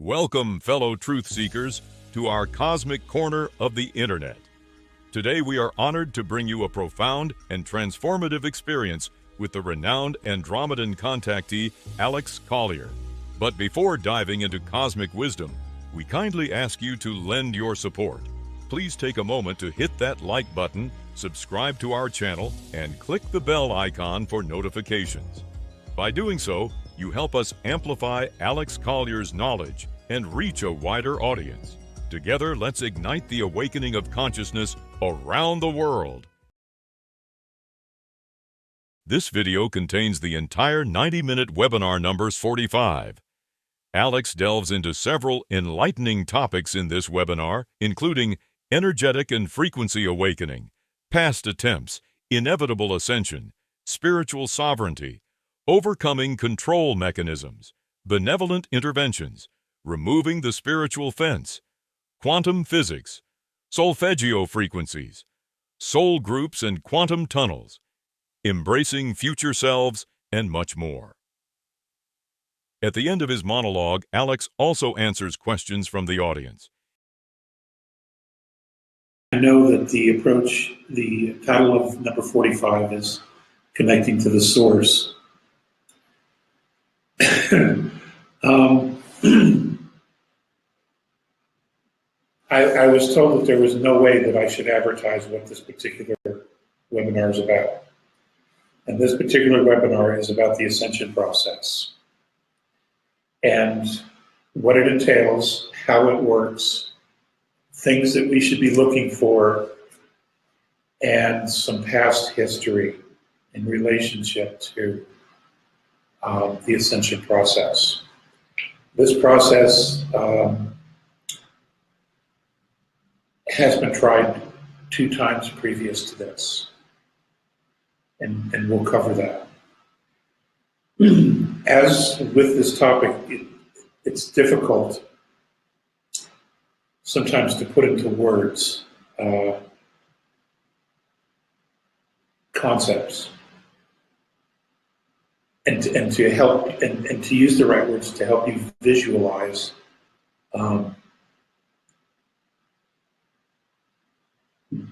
Welcome, fellow truth seekers, to our cosmic corner of the internet. Today we are honored to bring you a profound and transformative experience with the renowned Andromedan contactee, Alex Collier. But before diving into cosmic wisdom, we kindly ask you to lend your support. Please take a moment to hit that like button, subscribe to our channel, and click the bell icon for notifications. By doing so, you help us amplify Alex Collier's knowledge and reach a wider audience. Together, let's ignite the awakening of consciousness around the world. This video contains the entire 90-minute webinar number 45. Alex delves into several enlightening topics in this webinar, including energetic and frequency awakening, past attempts, inevitable ascension, spiritual sovereignty, overcoming control mechanisms, benevolent interventions, removing the spiritual fence, quantum physics, Solfeggio frequencies, soul groups and quantum tunnels, embracing future selves, and much more. At the end of his monologue, Alex also answers questions from the audience. I know that the approach, the title of number 45 is Connecting to the Source. I was told that there was no way that I should advertise what this particular webinar is about. And this particular webinar is about the Ascension process and what it entails, how it works, things that we should be looking for, and some past history in relationship to the Ascension process. This process has been tried 2 times previous to this, and we'll cover that. As with this topic, it's difficult sometimes to put into words concepts and to help and to use the right words to help you visualize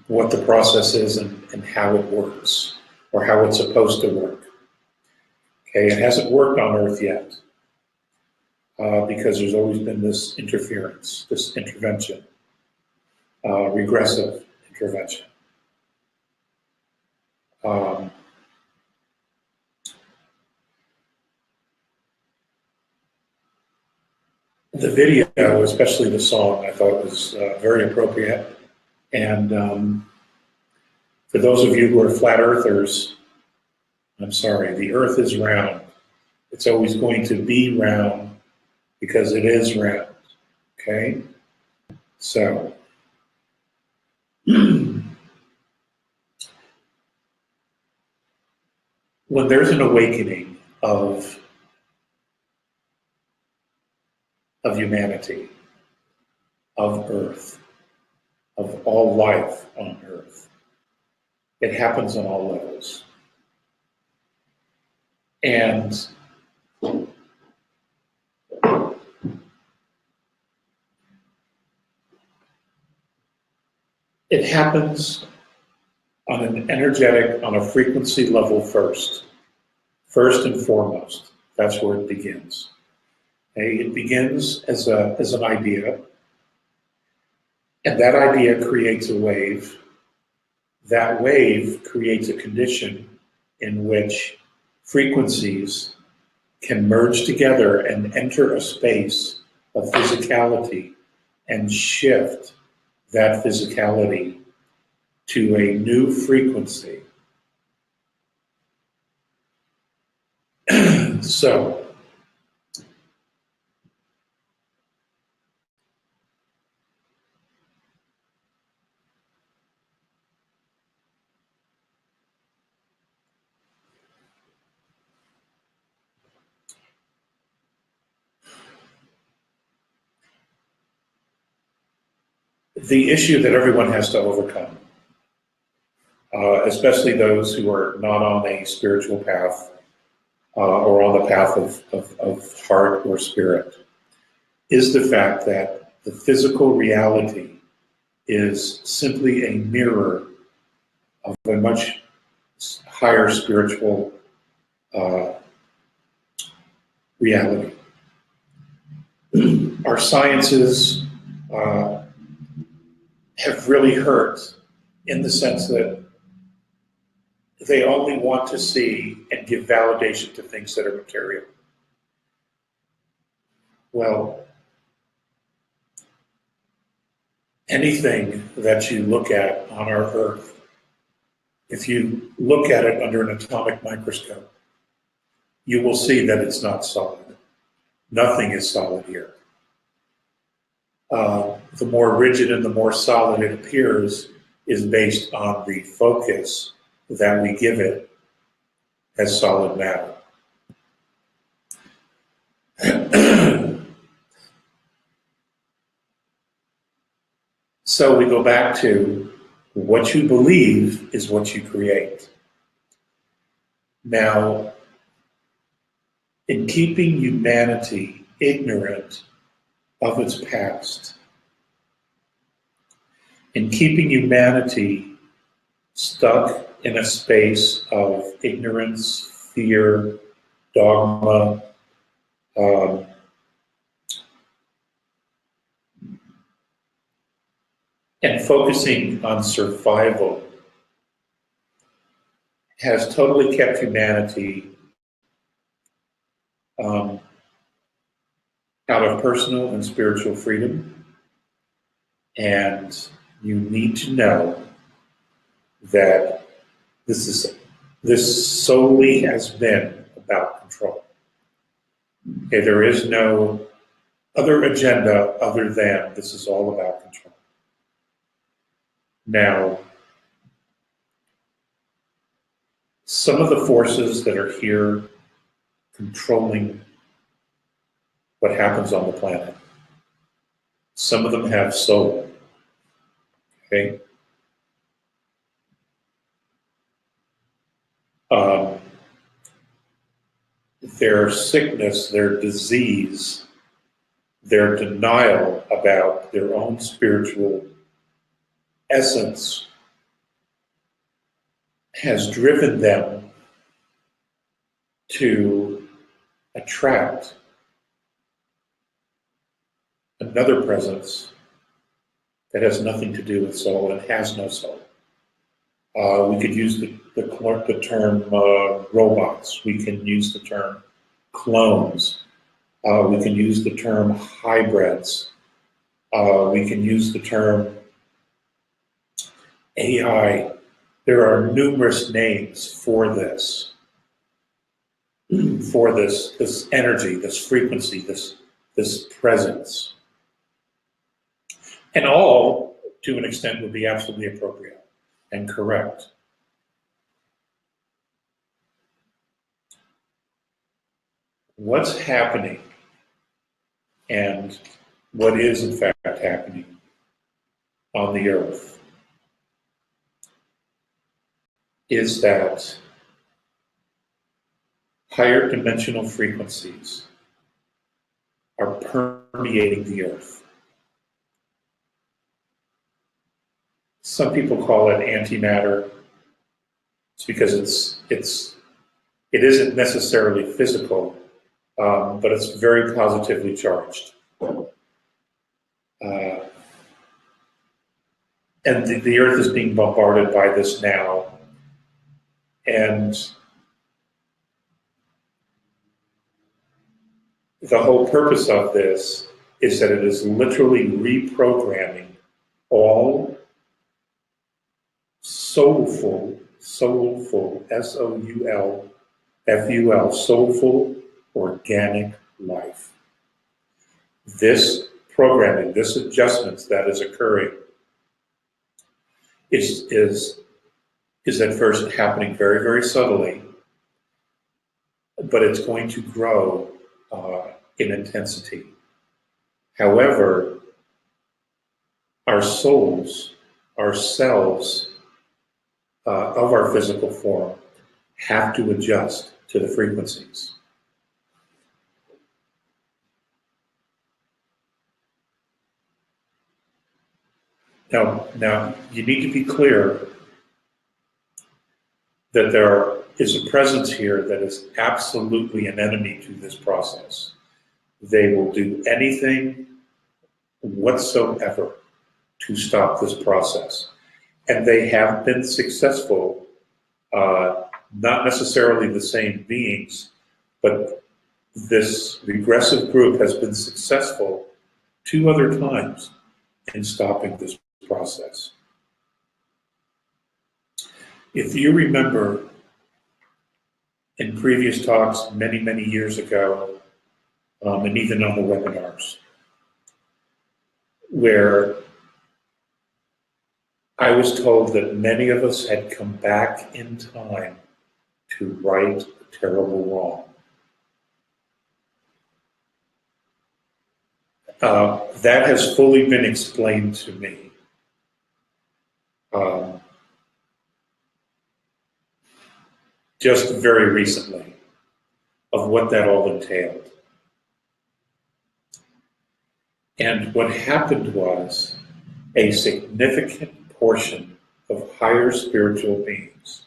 what the process is and how it works, or how it's supposed to work. Okay, it hasn't worked on Earth yet because there's always been this interference, this intervention, regressive intervention. The video, especially the song, I thought was very appropriate. And for those of you who are flat earthers, I'm sorry, the Earth is round. It's always going to be round because it is round, okay? So, when there's an awakening of humanity, of Earth, of all life on Earth, it happens on all levels. And it happens on an energetic, on a frequency level first and foremost. That's where it begins. Okay? It begins as an idea, and that idea creates a wave. That wave creates a condition in which frequencies can merge together and enter a space of physicality and shift that physicality to a new frequency. So, the issue that everyone has to overcome, especially those who are not on a spiritual path or on the path of heart or spirit, is the fact that the physical reality is simply a mirror of a much higher spiritual reality. Our sciences have really hurt in the sense that they only want to see and give validation to things that are material. Well, anything that you look at on our Earth, if you look at it under an atomic microscope, you will see that it's not solid. Nothing is solid here. The more rigid and the more solid it appears is based on the focus that we give it as solid matter. So we go back to what you believe is what you create. Now, in keeping humanity ignorant of its past, in keeping humanity stuck in a space of ignorance, fear, dogma, and focusing on survival has totally kept humanity out of personal and spiritual freedom. And you need to know that this solely has been about control. Okay, there is no other agenda other than this is all about control. Now, some of the forces that are here controlling what happens on the planet, some of them have soul, okay? Their sickness, their disease, their denial about their own spiritual essence has driven them to attract another presence that has nothing to do with soul and has no soul. We could use the term robots. We can use the term clones. We can use the term hybrids. We can use the term AI. There are numerous names for this energy, this frequency, this presence. And all, to an extent, would be absolutely appropriate and correct. What's happening, and what is in fact happening on the Earth, is that higher dimensional frequencies are permeating the Earth. Some people call it antimatter. It's because it isn't necessarily physical, but it's very positively charged. And the Earth is being bombarded by this now. And the whole purpose of this is that it is literally reprogramming all soulful, S-O-U-L-F-U-L, soulful organic life. This programming, this adjustment that is occurring is at first happening very, very subtly, but it's going to grow in intensity. However, our souls, our selves of our physical form have to adjust to the frequencies. Now, you need to be clear that there is a presence here that is absolutely an enemy to this process. They will do anything whatsoever to stop this process. And they have been successful, not necessarily the same beings, but this regressive group has been successful 2 other times in stopping this process. If you remember in previous talks many, many years ago, and even on the webinars, where I was told that many of us had come back in time to right a terrible wrong. That has fully been explained to me. Just very recently, of what that all entailed. And what happened was a significant portion of higher spiritual beings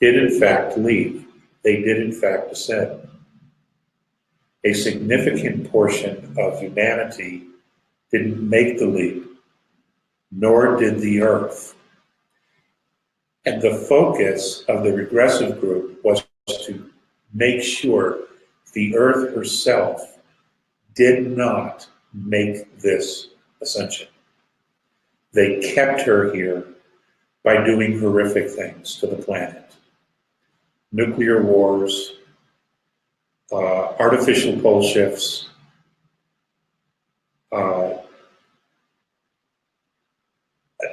did in fact leave. They did in fact ascend. A significant portion of humanity didn't make the leap, nor did the Earth. And the focus of the regressive group was to make sure the Earth herself did not make this ascension. They kept her here by doing horrific things to the planet. Nuclear wars, artificial pole shifts,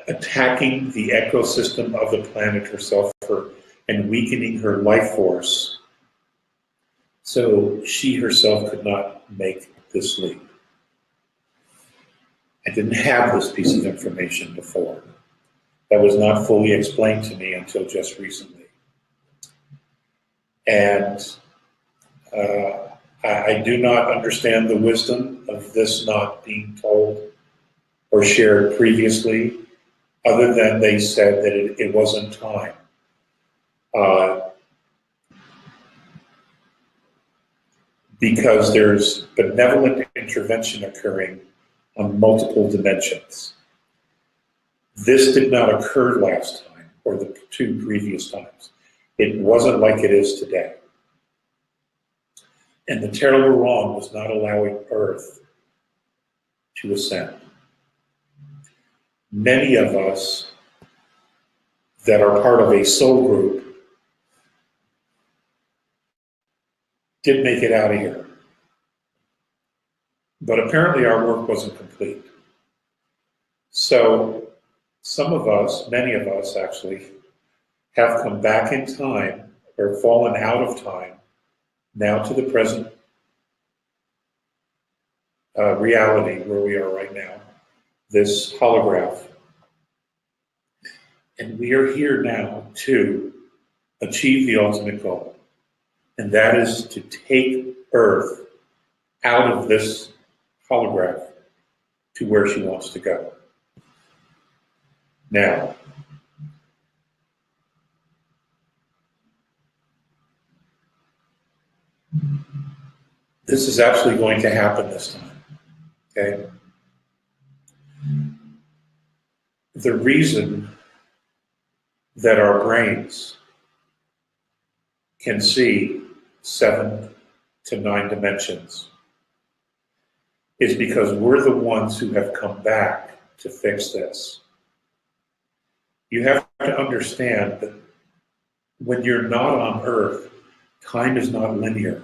attacking the ecosystem of the planet herself and weakening her life force so she herself could not make this leap. I didn't have this piece of information before. That was not fully explained to me until just recently. And I do not understand the wisdom of this not being told or shared previously, other than they said that it wasn't time. Because there's benevolent intervention occurring on multiple dimensions. This did not occur last time, or the 2 previous times. It wasn't like it is today. And the terrible wrong was not allowing Earth to ascend. Many of us that are part of a soul group did make it out of here. But apparently our work wasn't complete. So some of us, many of us actually, have come back in time or fallen out of time now to the present reality where we are right now, this holograph. And we are here now to achieve the ultimate goal, and that is to take Earth out of this holograph to where she wants to go. Now, this is absolutely going to happen this time, okay? The reason that our brains can see 7 to 9 dimensions is because we're the ones who have come back to fix this. You have to understand that when you're not on Earth, time is not linear.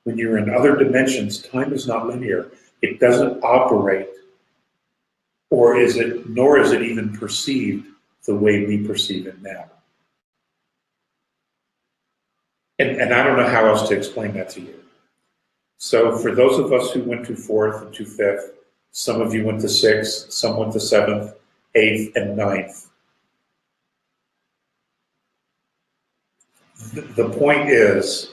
When you're in other dimensions, time is not linear. It doesn't operate, nor is it even perceived the way we perceive it now. And I don't know how else to explain that to you. So for those of us who went to 4th and to 5th, some of you went to 6th, some went to 7th, 8th, and 9th. The point is,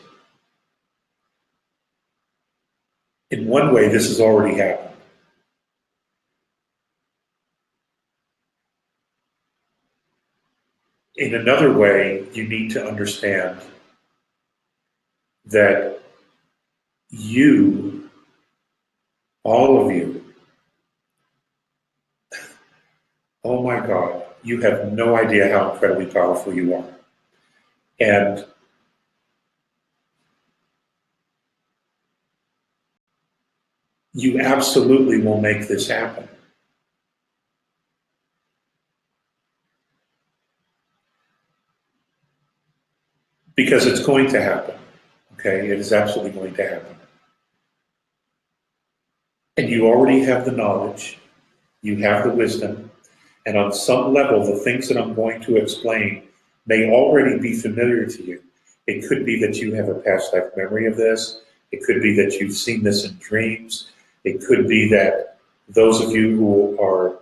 in one way, this has already happened. in another way, you need to understand that you, all of you, oh my God, you have no idea how incredibly powerful you are. And you absolutely will make this happen. Because it's going to happen, okay? It is absolutely going to happen. And you already have the knowledge, you have the wisdom, and on some level, the things that I'm going to explain may already be familiar to you. It could be that you have a past life memory of this. It could be that you've seen this in dreams. It could be that those of you who are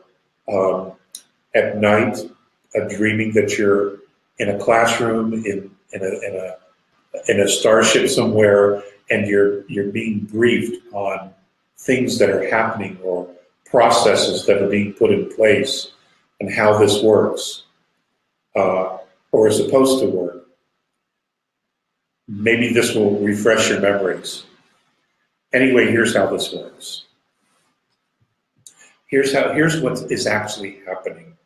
at night dreaming that you're in a classroom in a starship somewhere, and you're being briefed on things that are happening or processes that are being put in place and how this works or is supposed to work. Maybe this will refresh your memories. Anyway, here's how this works. Here's what is actually happening.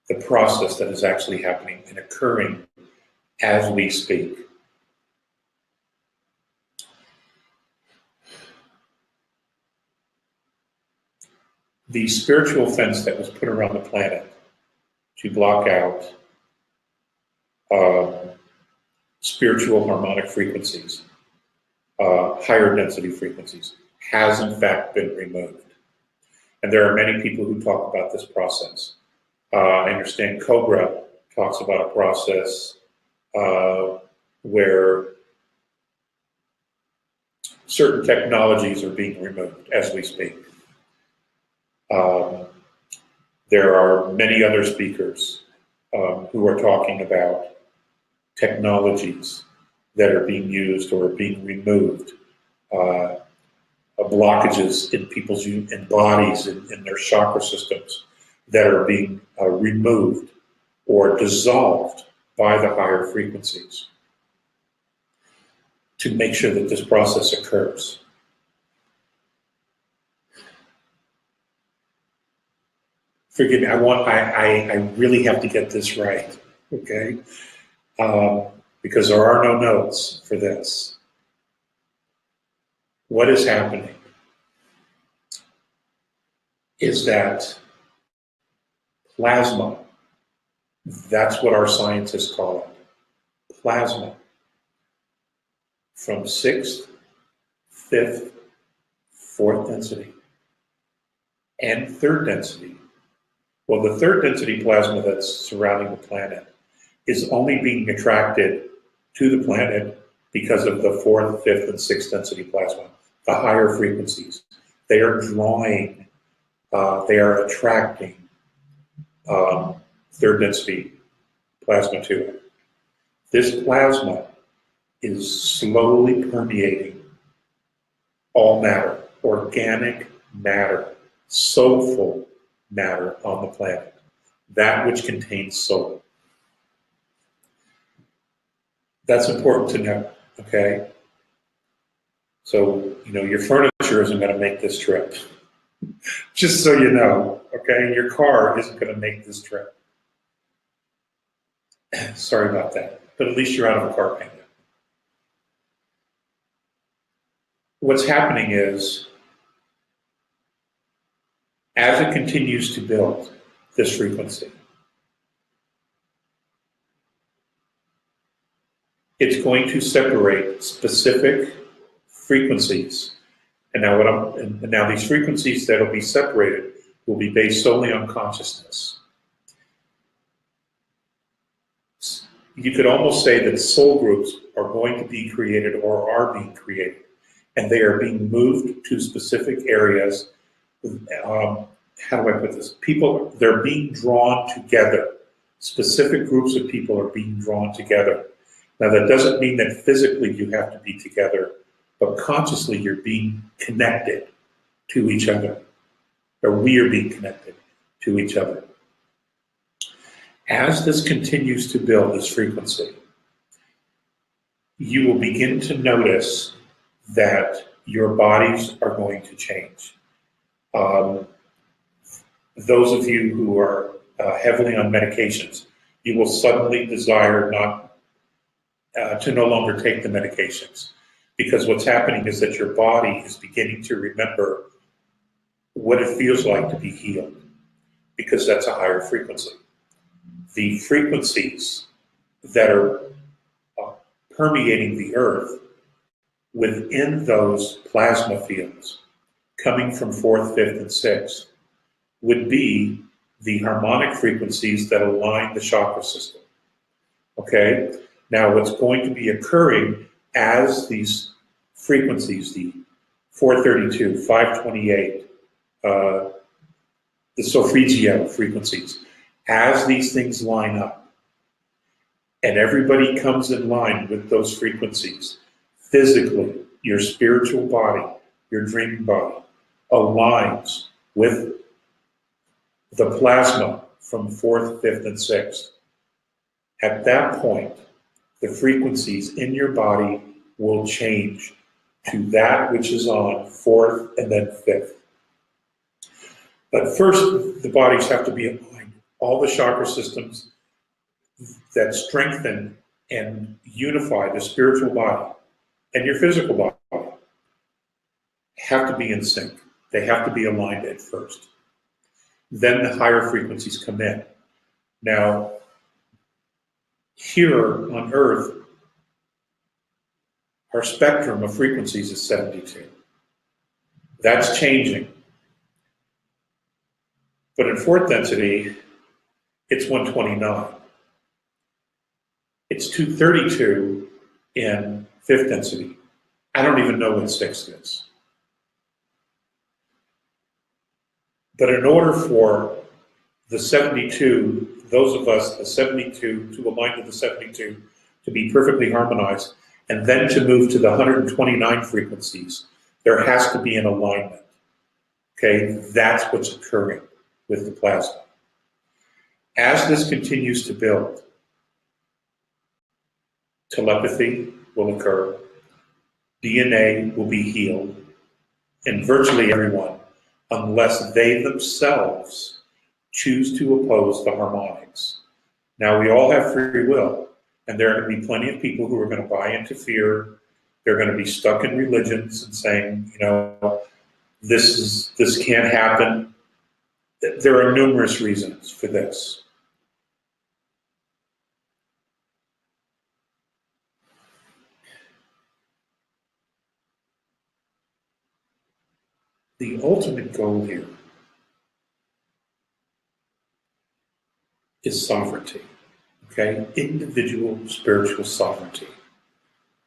The process that is actually happening and occurring as we speak. The spiritual fence that was put around the planet to block out spiritual harmonic frequencies, higher density frequencies, has in fact been removed. And there are many people who talk about this process. I understand Cobra talks about a process where certain technologies are being removed as we speak. There are many other speakers who are talking about technologies that are being used or are being removed, blockages in people's bodies, in their chakra systems that are being removed or dissolved by the higher frequencies to make sure that this process occurs. Forgive me, I really have to get this right, okay? Because there are no notes for this. What is happening is that plasma, that's what our scientists call it, plasma, from 6th, 5th, 4th density, and 3rd density. Well, the 3rd density plasma that's surrounding the planet is only being attracted to the planet because of the 4th, 5th, and 6th density plasma, the higher frequencies. They are drawing, they are attracting 3rd density plasma to it. This plasma is slowly permeating all matter, organic matter, soulful matter on the planet, that which contains soul. That's important to know, okay? So, your furniture isn't going to make this trip. Just so you know, okay? Your car isn't going to make this trip. Sorry about that, but at least you're out of a car payment. What's happening is, as it continues to build this frequency, it's going to separate specific frequencies. And now these frequencies that will be separated will be based solely on consciousness. You could almost say that soul groups are going to be created or are being created, and they are being moved to specific areas. How do I put this? They're being drawn together. Specific groups of people are being drawn together. Now, that doesn't mean that physically you have to be together, but consciously you're being connected to each other, or we are being connected to each other. As this continues to build, this frequency, you will begin to notice that your bodies are going to change. Those of you who are heavily on medications, you will suddenly desire not to no longer take the medications, because what's happening is that your body is beginning to remember what it feels like to be healed, because that's a higher frequency. The frequencies that are permeating the earth within those plasma fields coming from fourth, fifth, and sixth would be the harmonic frequencies that align the chakra system. Okay? Now, what's going to be occurring as these frequencies, the 432, 528, the Solfeggio frequencies, as these things line up, and everybody comes in line with those frequencies, physically, your spiritual body, your dreaming body, aligns with the plasma from fourth, fifth, and sixth. At that point, the frequencies in your body will change to that which is on fourth and then fifth. But first, the bodies have to be aligned. All the chakra systems that strengthen and unify the spiritual body and your physical body have to be in sync. They have to be aligned at first. Then the higher frequencies come in. Now, here on Earth, our spectrum of frequencies is 72. That's changing. But in fourth density, it's 129. It's 232 in fifth density. I don't even know what sixth is. But in order for the 72, those of us, the 72, to align to the 72, to be perfectly harmonized, and then to move to the 129 frequencies, there has to be an alignment. Okay, that's what's occurring with the plasma. As this continues to build, telepathy will occur, DNA will be healed, and virtually everyone, unless they themselves choose to oppose the harmonics. Now, we all have free will, and there are going to be plenty of people who are going to buy into fear. They're going to be stuck in religions and saying, you know, this can't happen. There are numerous reasons for this. The ultimate goal here is sovereignty, okay? Individual spiritual sovereignty.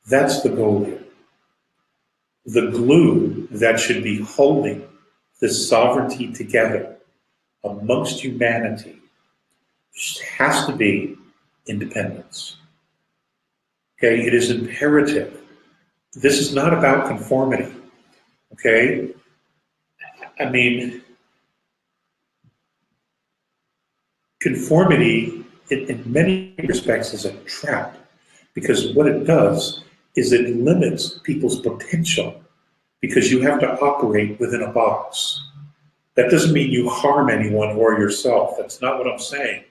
That's the goal here. The glue that should be holding this sovereignty together amongst humanity has to be independence. Okay, it is imperative. This is not about conformity, okay? I mean, conformity in many respects is a trap, because what it does is it limits people's potential, because you have to operate within a box. That doesn't mean you harm anyone or yourself. That's not what I'm saying.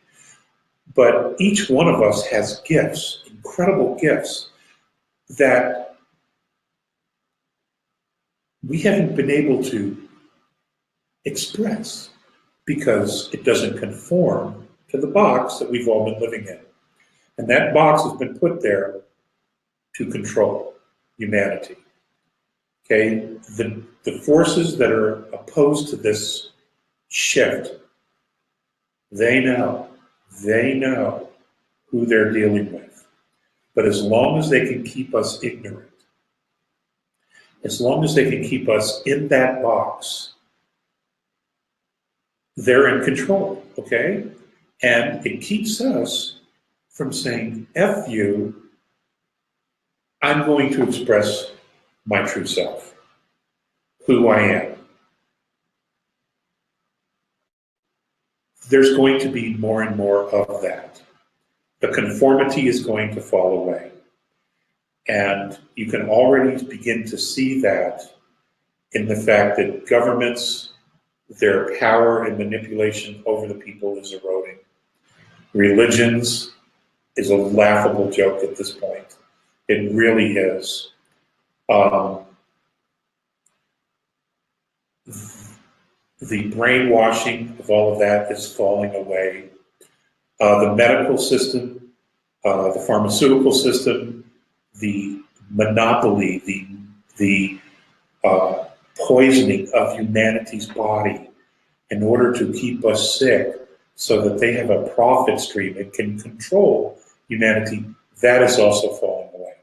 But each one of us has gifts, incredible gifts, that we haven't been able to express because it doesn't conform to the box that we've all been living in. And that box has been put there to control humanity. Okay, the forces that are opposed to this shift, they know who they're dealing with. But as long as they can keep us ignorant, as long as they can keep us in that box, they're in control, okay? And it keeps us from saying, F you, I'm going to express my true self, who I am. there's going to be more and more of that. The conformity is going to fall away. And you can already begin to see that in the fact that governments, their power and manipulation over the people is eroding. Religions is a laughable joke at this point. It really is. The brainwashing of all of that is falling away. The medical system, the pharmaceutical system, the monopoly, the poisoning of humanity's body in order to keep us sick so that they have a profit stream and can control humanity, that is also falling away.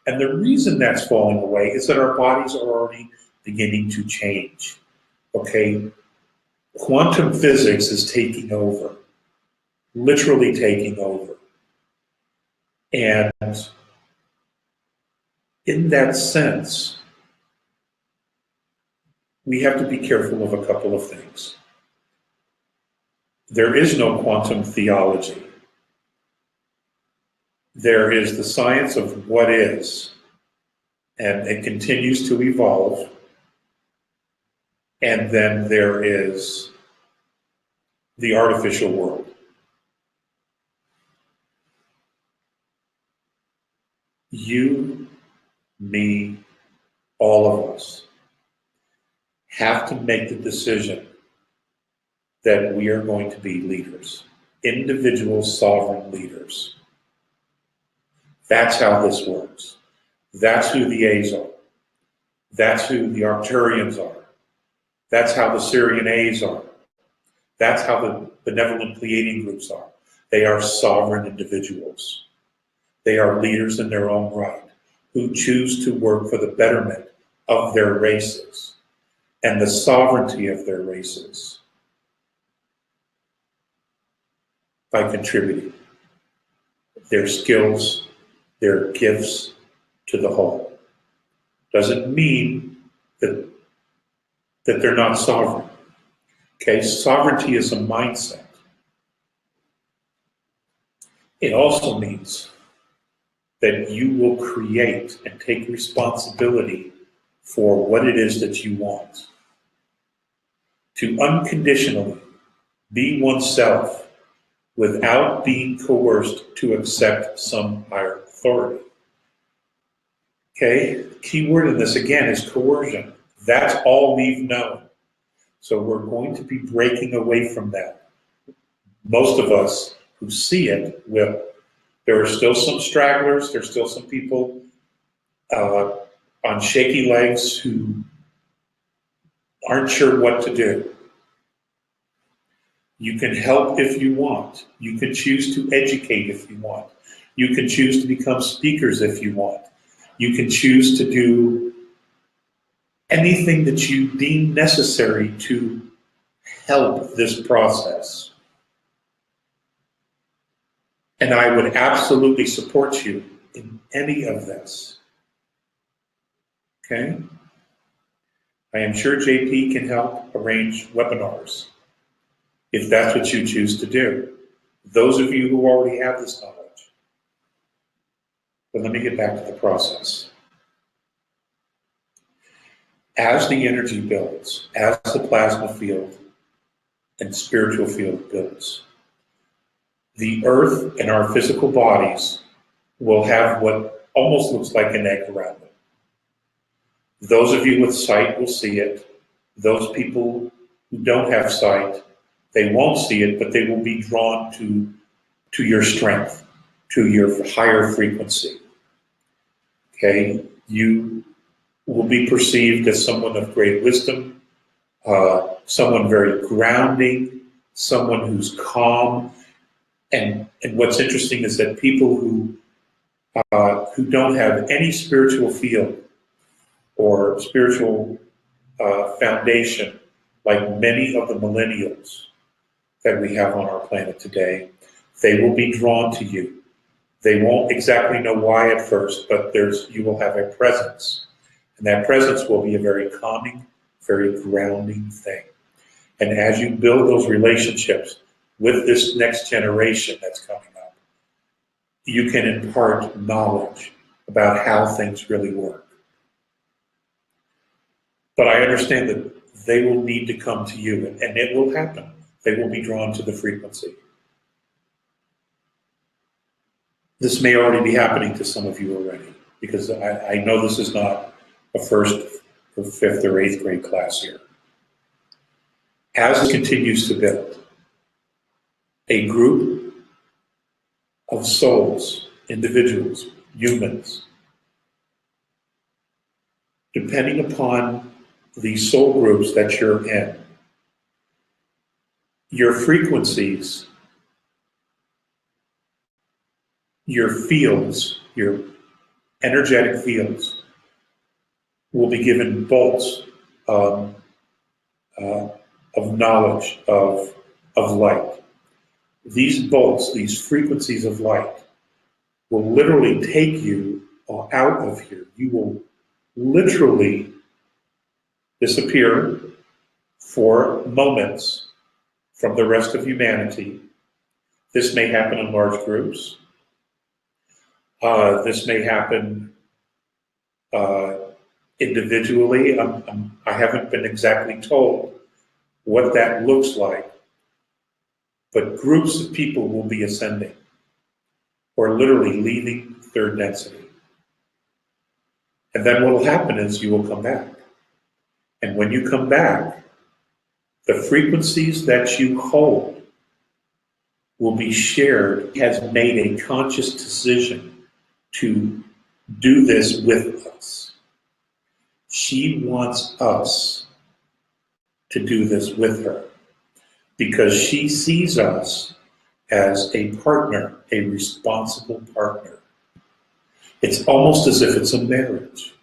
And the reason that's falling away is that our bodies are already beginning to change, okay? Quantum physics is taking over, literally taking over. And in that sense, we have to be careful of a couple of things. There is no quantum theology. There is the science of what is, and it continues to evolve. And then there is the artificial world. You, me, all of us have to make the decision that we are going to be leaders, individual sovereign leaders. That's how this works. That's who the A's are. That's who the Arcturians are. That's how the Syrian A's are. That's how the benevolent Pleiadian groups are. They are sovereign individuals. They are leaders in their own right who choose to work for the betterment of their races and the sovereignty of their races by contributing their skills, their gifts to the whole. Doesn't mean that they're not sovereign. Okay, sovereignty is a mindset. It also means that you will create and take responsibility for what it is that you want. To unconditionally be oneself without being coerced to accept some higher authority. Okay, key word in this again is coercion. That's all we've known. So we're going to be breaking away from that. Most of us who see it will. There are still some stragglers, there's still some people on shaky legs who aren't sure what to do. You can help if you want. You can choose to educate if you want. You can choose to become speakers if you want. You can choose to do anything that you deem necessary to help this process. And I would absolutely support you in any of this. Okay? I am sure JP can help arrange webinars if that's what you choose to do. Those of you who already have this knowledge. But let me get back to the process. As the energy builds, as the plasma field and spiritual field builds, the earth and our physical bodies will have what almost looks like an egg around them. Those of you with sight will see it. Those people who don't have sight, they won't see it, but they will be drawn to your strength, to your higher frequency. Okay? You will be perceived as someone of great wisdom, someone very grounding, someone who's calm. And what's interesting is that people who don't have any spiritual field or spiritual foundation, like many of the millennials that we have on our planet today, they will be drawn to you. They won't exactly know why at first, but you will have a presence. And that presence will be a very calming, very grounding thing. And as you build those relationships with this next generation that's coming up, you can impart knowledge about how things really work. But I understand that they will need to come to you, and it will happen. They will be drawn to the frequency. This may already be happening to some of you already, because I know this is not a first or fifth or eighth grade class here. As it continues to build, a group of souls, individuals, humans, depending upon the soul groups that you're in, your frequencies, your fields, your energetic fields will be given bolts of knowledge, of light. These bolts, these frequencies of light, will literally take you out of here. You will literally disappear for moments from the rest of humanity. This may happen in large groups. This may happen individually. I haven't been exactly told what that looks like, but groups of people will be ascending or literally leaving third density. And then what will happen is you will come back. And when you come back, the frequencies that you hold will be shared, has made a conscious decision to do this with us. She wants us to do this with her because she sees us as a partner, a responsible partner. It's almost as if it's a marriage,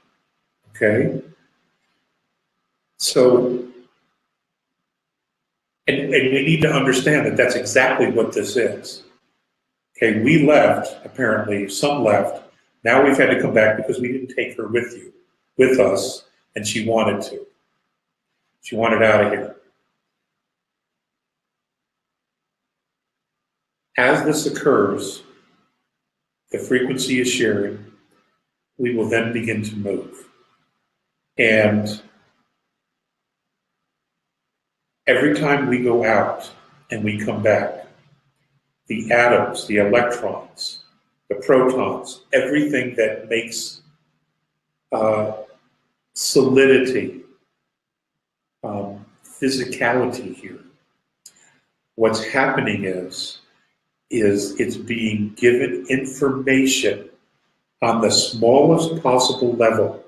okay? So, and we need to understand that that's exactly what this is. Okay, we left, apparently, some left. Now we've had to come back because we didn't take her with us, and she wanted to. She wanted out of here. As this occurs, the frequency is sharing, we will then begin to move. And every time we go out and we come back, the atoms, the electrons, the protons, everything that makes solidity, physicality here, what's happening is it's being given information on the smallest possible level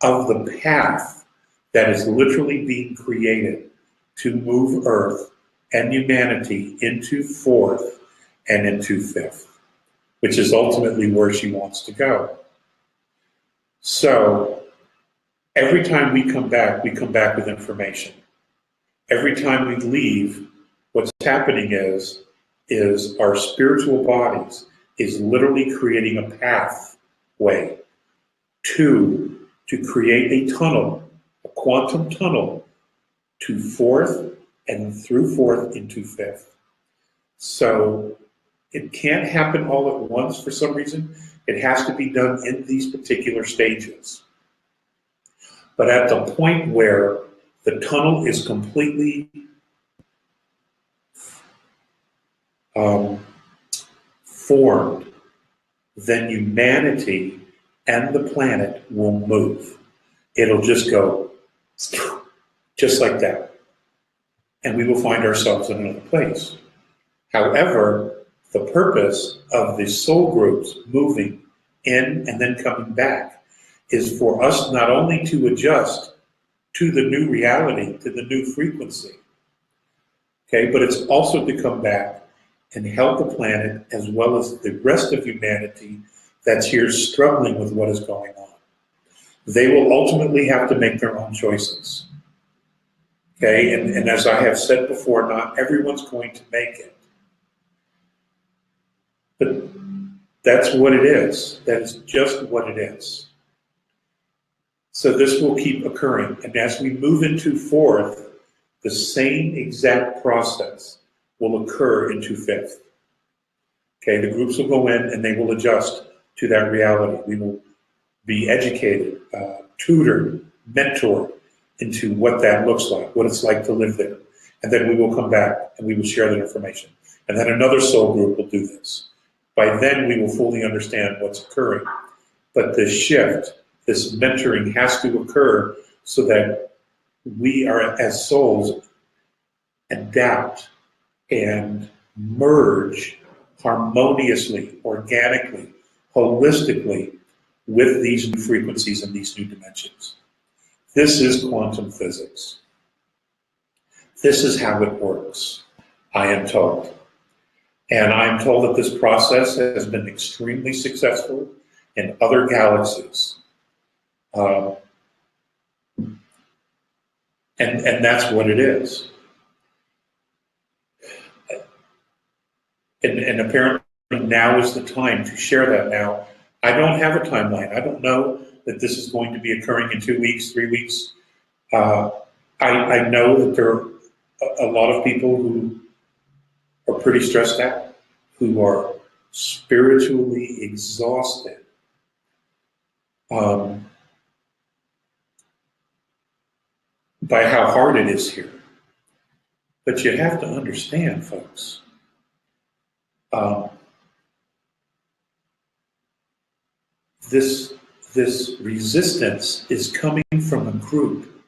of the path that is literally being created to move Earth and humanity into fourth and into fifth, which is ultimately where she wants to go. So every time we come back with information. Every time we leave, what's happening is our spiritual bodies is literally creating a pathway to create a tunnel, a quantum tunnel, to fourth and through fourth into fifth. So it can't happen all at once for some reason. It has to be done in these particular stages. But at the point where the tunnel is completely formed, then humanity and the planet will move. It'll just go just like that. And we will find ourselves in another place. However, the purpose of the soul groups moving in and then coming back is for us not only to adjust to the new reality, to the new frequency, okay, but it's also to come back and help the planet as well as the rest of humanity that's here struggling with what is going on. They will ultimately have to make their own choices. Okay, and as I have said before, not everyone's going to make it. But that's what it is. That is just what it is. So this will keep occurring. And as we move into fourth, the same exact process will occur into fifth. Okay, the groups will go in and they will adjust to that reality. We will be educated, tutored, mentored into what that looks like, what it's like to live there. And then we will come back and we will share that information. And then another soul group will do this. By then we will fully understand what's occurring. But this shift, this mentoring has to occur so that we are, as souls, adapt and merge harmoniously, organically, holistically with these new frequencies and these new dimensions. This is quantum physics. This is how it works, I am told. And I'm told that this process has been extremely successful in other galaxies. And that's what it is. And apparently now is the time to share that now. I don't have a timeline. I don't know that this is going to be occurring in 2 weeks, 3 weeks. I know that there are a lot of people who are pretty stressed out, who are spiritually exhausted. By how hard it is here. But you have to understand, folks, this resistance is coming from a group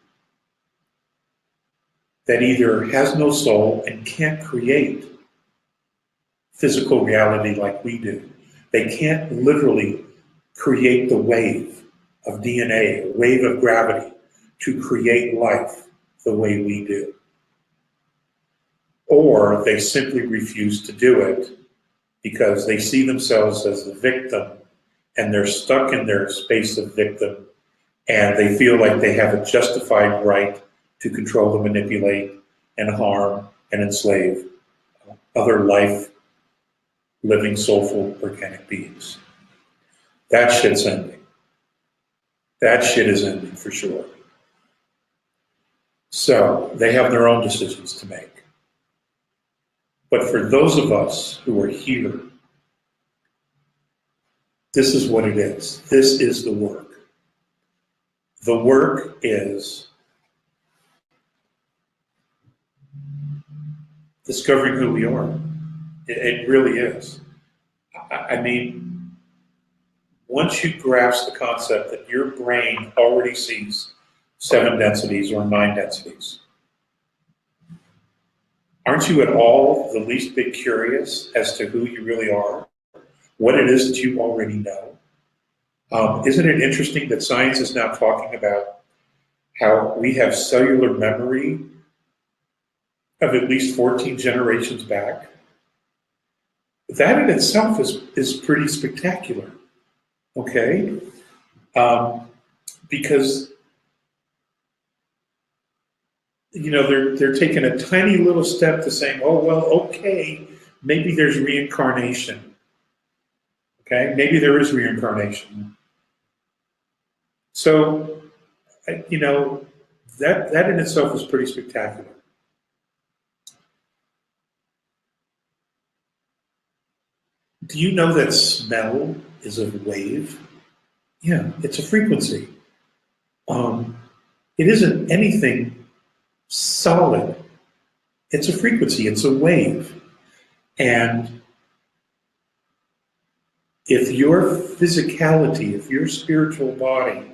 that either has no soul and can't create physical reality like we do. They can't literally create the wave of DNA, a wave of gravity, to create life the way we do. Or they simply refuse to do it because they see themselves as the victim and they're stuck in their space of victim and they feel like they have a justified right to control and manipulate and harm and enslave other life, living, soulful, organic beings. That shit's ending. That shit is ending for sure. So they have their own decisions to make. But for those of us who are here, this is what it is. This is the work. The work is discovering who we are. It really is. I mean, once you grasp the concept that your brain already sees 7 densities or 9 densities, aren't you at all the least bit curious as to who you really are? What it is that you already know? Isn't it interesting that science is now talking about how we have cellular memory of at least 14 generations back? That in itself is pretty spectacular, okay? Because you know, they're taking a tiny little step to saying, oh, well, okay, maybe there's reincarnation. Okay, maybe there is reincarnation. So, you know, that in itself is pretty spectacular. Do you know that smell is a wave? Yeah, it's a frequency. It isn't anything solid. It's a frequency, it's a wave. And if your physicality, if your spiritual body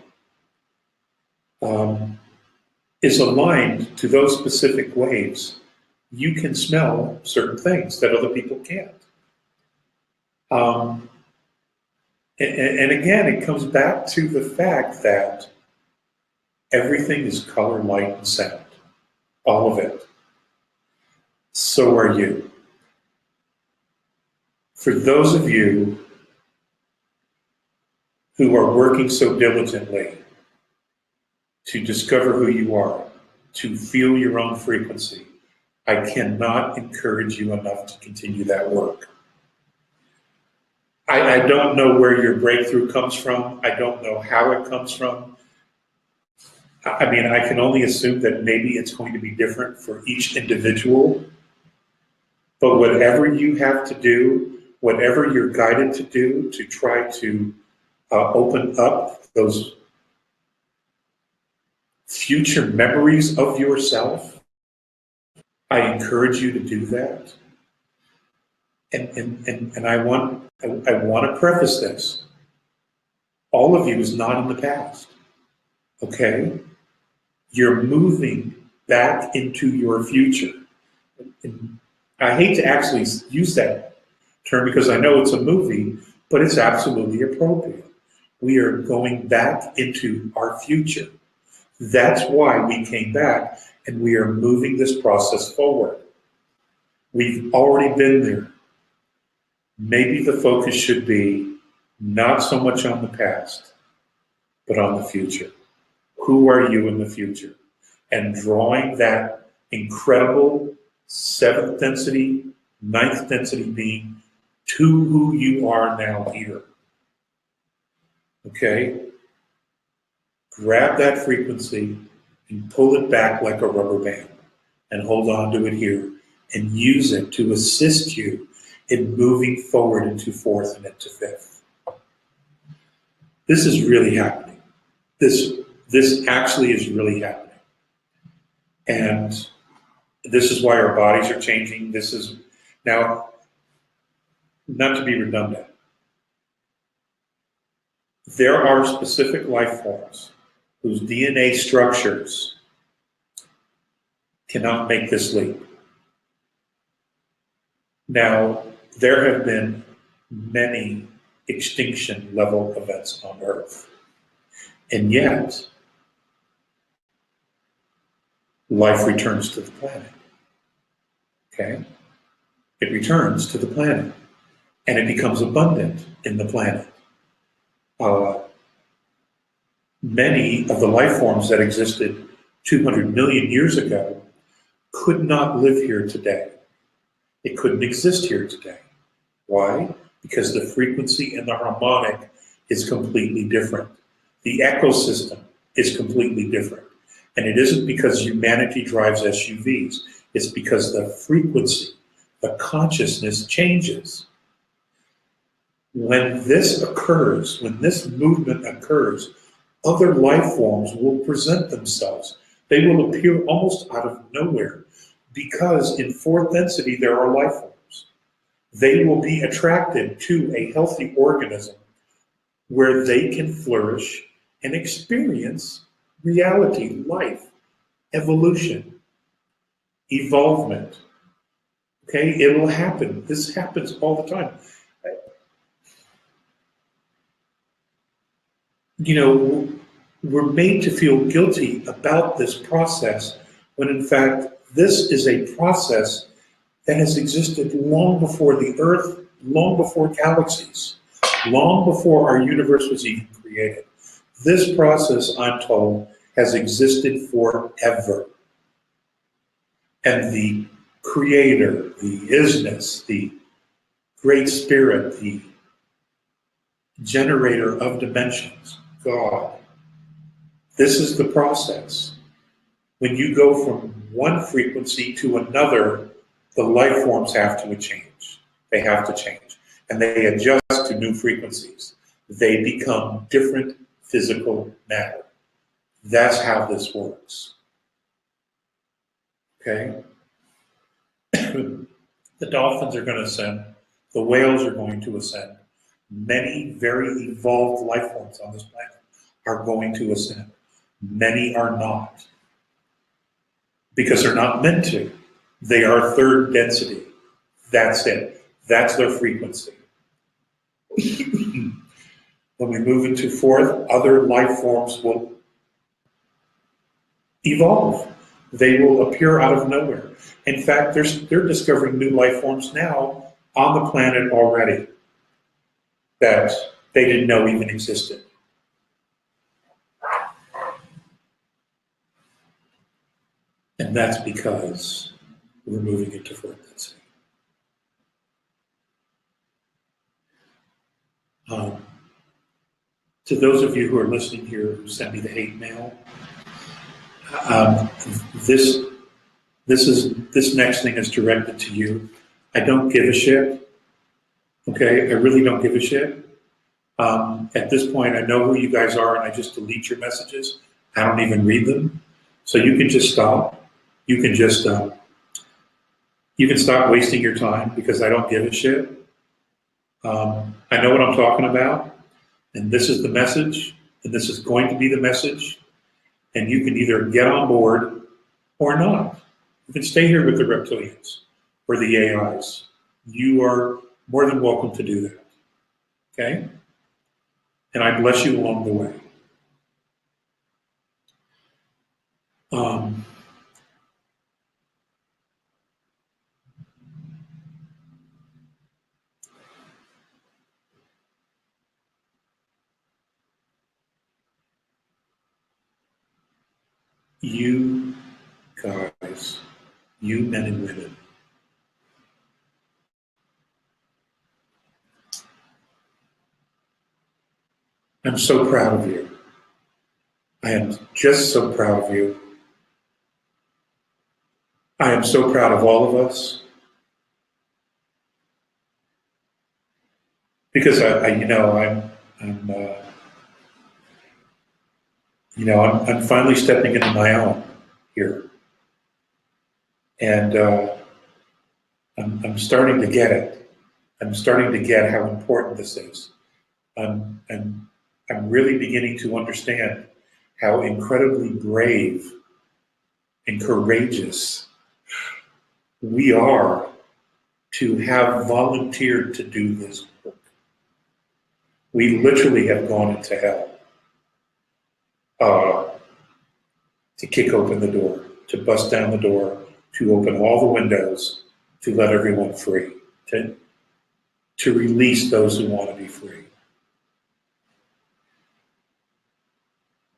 is aligned to those specific waves, you can smell certain things that other people can't. And again, it comes back to the fact that everything is color, light, and sound. All of it. So are you. For those of you who are working so diligently to discover who you are, to feel your own frequency, I cannot encourage you enough to continue that work. I don't know where your breakthrough comes from. I don't know how it comes from. I mean, I can only assume that maybe it's going to be different for each individual. But whatever you have to do, whatever you're guided to do to try to open up those future memories of yourself, I encourage you to do that. And I want to preface this. All of you is not in the past, okay? You're moving back into your future. And I hate to actually use that term because I know it's a movie, but it's absolutely appropriate. We are going back into our future. That's why we came back, and we are moving this process forward. We've already been there. Maybe the focus should be not so much on the past, but on the future. Who are you in the future? And drawing that incredible 7th density, 9th density being to who you are now here. Okay? Grab that frequency and pull it back like a rubber band and hold on to it here and use it to assist you in moving forward into 4th and into 5th. This is really happening. This actually is really happening. And this is why our bodies are changing. This is, now, not to be redundant, there are specific life forms whose DNA structures cannot make this leap. Now, there have been many extinction level events on Earth, and yet life returns to the planet. Okay? It returns to the planet, and it becomes abundant in the planet. Many of the life forms that existed 200 million years ago could not live here today. It couldn't exist here today. Why? Because the frequency and the harmonic is completely different. The ecosystem is completely different. And it isn't because humanity drives SUVs. It's because the frequency, the consciousness changes. When this occurs, when this movement occurs, other life forms will present themselves. They will appear almost out of nowhere because in 4th density there are life forms. They will be attracted to a healthy organism where they can flourish and experience reality, life, evolution, evolvement. Okay, it will happen. This happens all the time. You know, we're made to feel guilty about this process when in fact this is a process that has existed long before the Earth, long before galaxies, long before our universe was even created. This process, I'm told, has existed forever. And the creator, the isness, the great spirit, the generator of dimensions, God, this is the process. When you go from one frequency to another, the life forms have to change. They have to change. And they adjust to new frequencies. They become different physical matter. That's how this works. Okay? The dolphins are going to ascend. The whales are going to ascend. Many very evolved life forms on this planet are going to ascend. Many are not. Because they're not meant to. They are 3rd density. That's it. That's their frequency. When we move into 4th, other life forms will evolve. They will appear out of nowhere. In fact, they're discovering new life forms now on the planet already that they didn't know even existed. And that's because we're moving into 4th density. To those of you who are listening here who sent me the hate mail, this next thing is directed to you. I don't give a shit. Okay, I really don't give a shit. At this point, I know who you guys are, and I just delete your messages. I don't even read them. So you can just stop. You can just you can stop wasting your time because I don't give a shit. I know what I'm talking about, and this is the message, and this is going to be the message, and you can either get on board or not. You can stay here with the reptilians or the AIs. You are more than welcome to do that, okay? And I bless you along the way. You guys, you men and women, I'm so proud of you. I am just so proud of you. I am so proud of all of us because I'm finally stepping into my own here, and I'm starting to get it. I'm starting to get how important this is. I'm really beginning to understand how incredibly brave and courageous we are to have volunteered to do this work. We literally have gone into hell to kick open the door, to bust down the door, to open all the windows, to let everyone free, to release those who want to be free.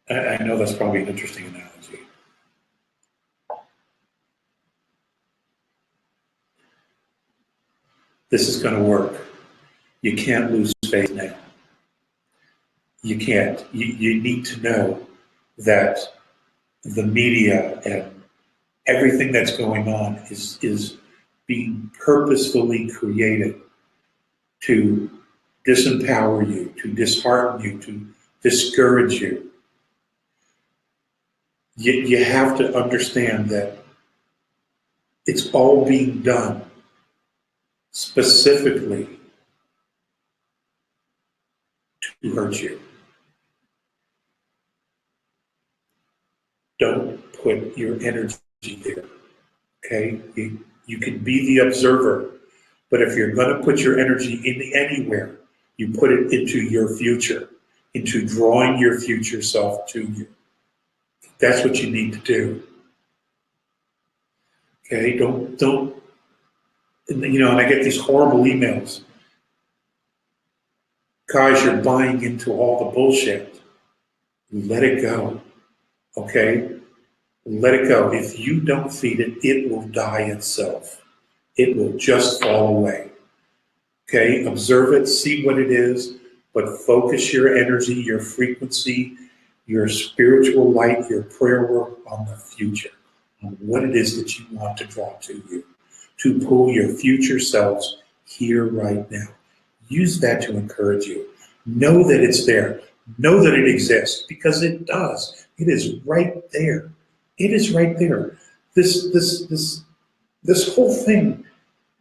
I know that's probably an interesting analogy. This is going to work. You can't lose faith now. You can't. You need to know that the media and everything that's going on is being purposefully created to disempower you, to dishearten you, to discourage you. You have to understand that it's all being done specifically to hurt you. Don't put your energy there, okay? You can be the observer, but if you're going to put your energy in anywhere, you put it into your future, into drawing your future self to you. That's what you need to do. Okay, don't, and I get these horrible emails. Guys, you're buying into all the bullshit. Let it go, okay? Let it go. If you don't feed it, it will die itself. It will just fall away. Okay, observe it, see what it is, but focus your energy, your frequency, your spiritual light, your prayer work on the future, on what it is that you want to draw to you, to pull your future selves here right now. Use that to encourage you. Know that it's there. Know that it exists, because it does. It is right there. It is right there. This whole thing,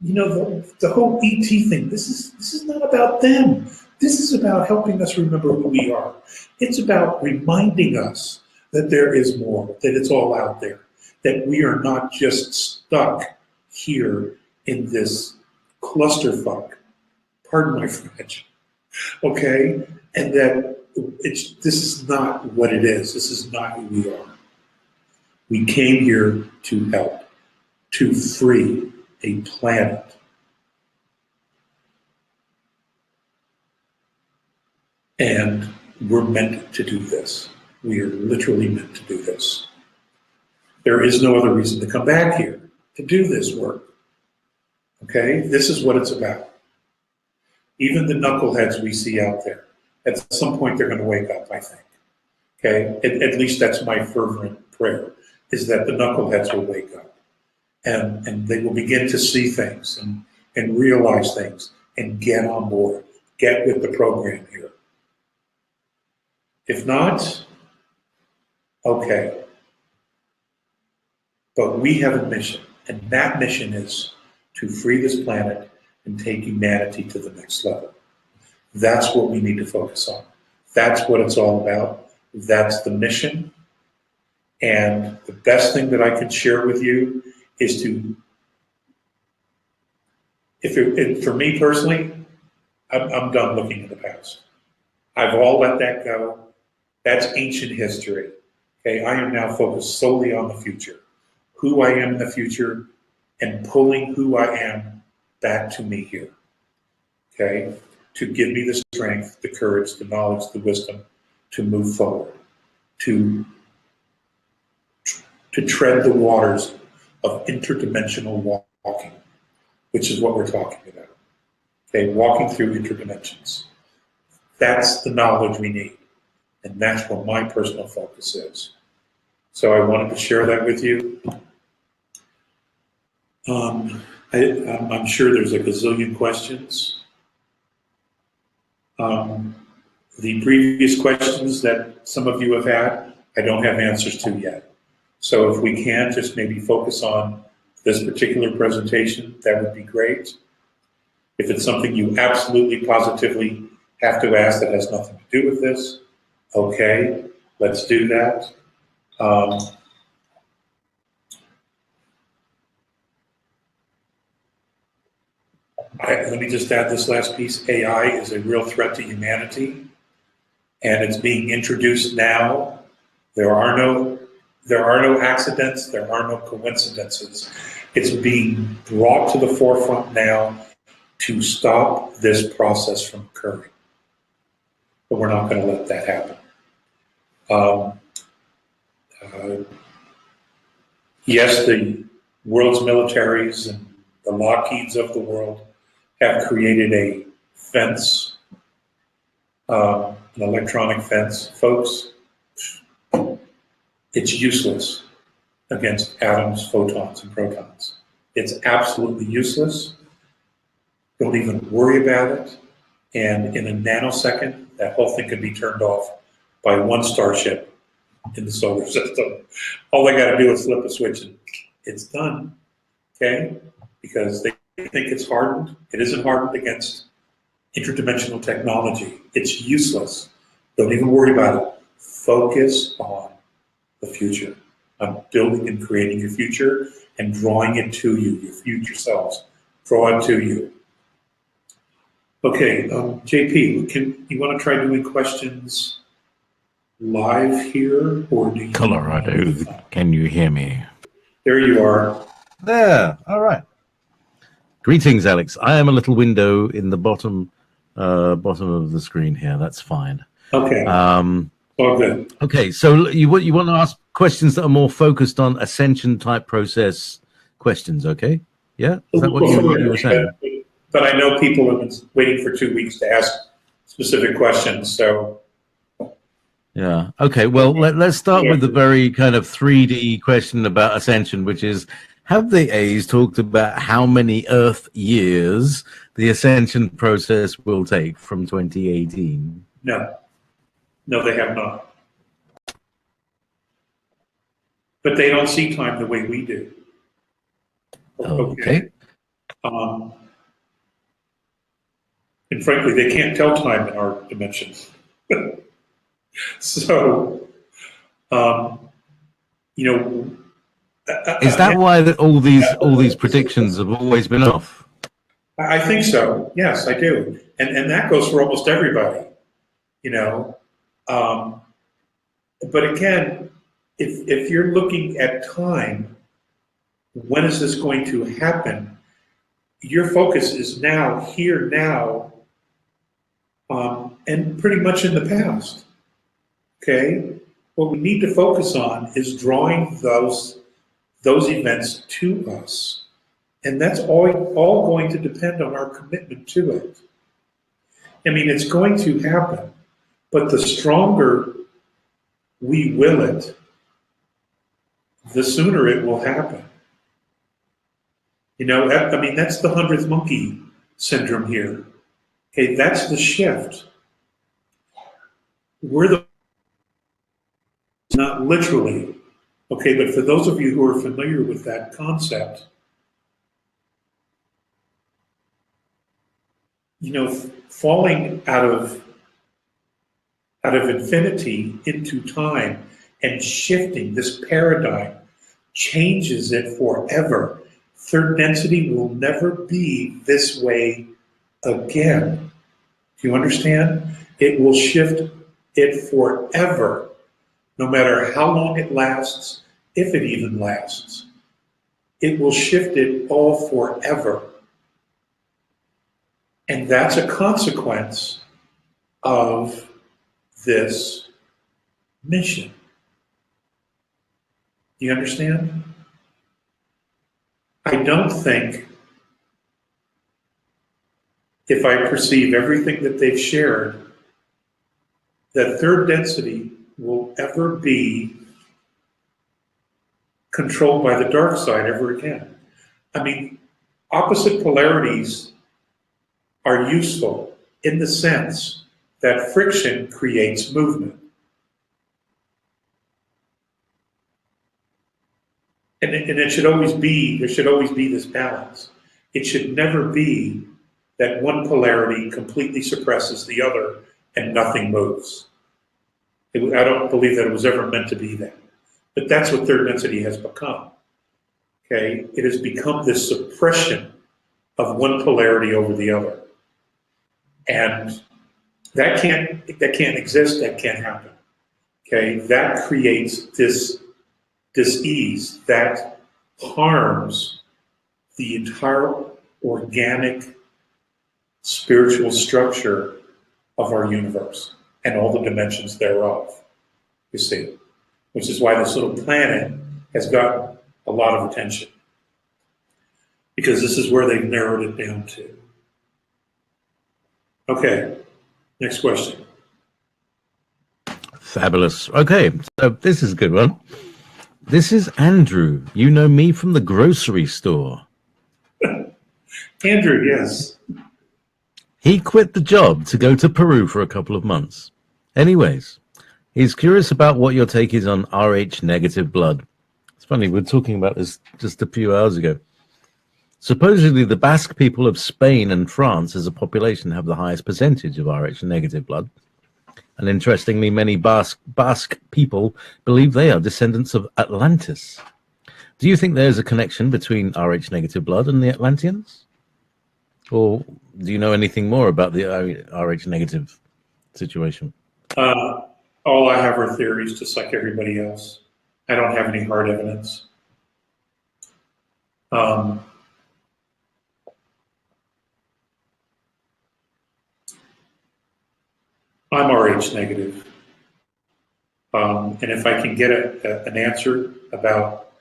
the whole ET thing, this is not about them. This is about helping us remember who we are. It's about reminding us that there is more, that it's all out there, that we are not just stuck here in this clusterfuck, pardon my French, okay? And that this is not what it is. This is not who we are. We came here to help, to free a planet. And we're meant to do this. We are literally meant to do this. There is no other reason to come back here to do this work. Okay? This is what it's about. Even the knuckleheads we see out there, at some point they're going to wake up, I think. Okay? At least that's my fervent prayer, is that the knuckleheads will wake up. And they will begin to see things and realize things and get on board, get with the program here. If not, okay. But we have a mission, and that mission is to free this planet and take humanity to the next level. That's what we need to focus on. That's what it's all about. That's the mission. And the best thing that I can share with you is to, for me personally, I'm done looking at the past. I've all let that go. That's ancient history. Okay, I am now focused solely on the future. Who I am in the future and pulling who I am back to me here. Okay, to give me the strength, the courage, the knowledge, the wisdom to move forward, to tread the waters of interdimensional walking, which is what we're talking about. Okay, walking through interdimensions. That's the knowledge we need, and that's where my personal focus is. So I wanted to share that with you. I'm sure there's a gazillion questions. The previous questions that some of you have had, I don't have answers to yet. So if we can just maybe focus on this particular presentation, that would be great. If it's something you absolutely positively have to ask that has nothing to do with this, okay, let's do that. Let me just add this last piece. AI is a real threat to humanity, and it's being introduced now. There are no accidents, there are no coincidences. It's being brought to the forefront now to stop this process from occurring. But we're not going to let that happen. Yes, the world's militaries and the Lockheeds of the world have created a fence, an electronic fence. Folks, it's useless against atoms, photons, and protons. It's absolutely useless. Don't even worry about it. And in a nanosecond, that whole thing can be turned off by one starship in the solar system. All they got to do is flip a switch and it's done, okay? Because they think it's hardened. It isn't hardened against interdimensional technology. It's useless. Don't even worry about it. Focus on the future, on building and creating your future and drawing it to you, your future selves. Draw it to you. Okay, JP, you want to try doing questions live here, or do you? Colorado, can you hear me? There you are. There, all right. Greetings, Alex. I am a little window in the bottom of the screen here. That's fine. Okay. All good. Okay, so you want to ask questions that are more focused on Ascension type process questions, okay? Yeah? Is that what you were saying? But I know people have been waiting for 2 weeks to ask specific questions, so. Yeah. Okay, well, let's start with the very kind of 3D question about Ascension, which is, have the A's talked about how many Earth years the Ascension process will take from 2018? No. No, they have not. But they don't see time the way we do. Okay. And frankly, they can't tell time in our dimensions. So, is that why that all these predictions have always been off? I think so. Yes, I do, and that goes for almost everybody. But again, if you're looking at time, when is this going to happen? Your focus is now, here, now, and pretty much in the past. Okay, what we need to focus on is drawing those events to us, and that's all going to depend on our commitment to it. I mean, it's going to happen, but the stronger we will it, the sooner it will happen. You know, I mean, that's the 100th monkey syndrome here. Okay, that's the shift. We're the, not literally, okay, but for those of you who are familiar with that concept, you know, falling out of infinity into time and shifting this paradigm changes it forever. Third density will never be this way again. Do you understand? It will shift it forever, no matter how long it lasts, if it even lasts. It will shift it all forever. And that's a consequence of this mission. Do you understand? I don't think, if I perceive everything that they've shared, that third density will ever be controlled by the dark side ever again. I mean, opposite polarities are useful in the sense that friction creates movement. And it should always be, there should always be this balance. It should never be that one polarity completely suppresses the other and nothing moves. I don't believe that it was ever meant to be that. But that's what third density has become. Okay? It has become this suppression of one polarity over the other. And that can't exist, that can't happen. Okay? That creates this dis-ease that harms the entire organic spiritual structure of our universe and all the dimensions thereof, you see, which is why this little planet has gotten a lot of attention, because this is where they've narrowed it down to. Okay, next question. Fabulous. Okay, so this is a good one. This is Andrew. You know me from the grocery store. Andrew, yes. He quit the job to go to Peru for a couple of months. Anyways, he's curious about what your take is on Rh negative blood. It's funny, we were talking about this just a few hours ago. Supposedly, the Basque people of Spain and France as a population have the highest percentage of Rh negative blood. And interestingly, many Basque people believe they are descendants of Atlantis. Do you think there's a connection between Rh negative blood and the Atlanteans? Or do you know anything more about the Rh negative situation? All I have are theories, just like everybody else. I don't have any hard evidence. I'm Rh negative. And if I can get an answer about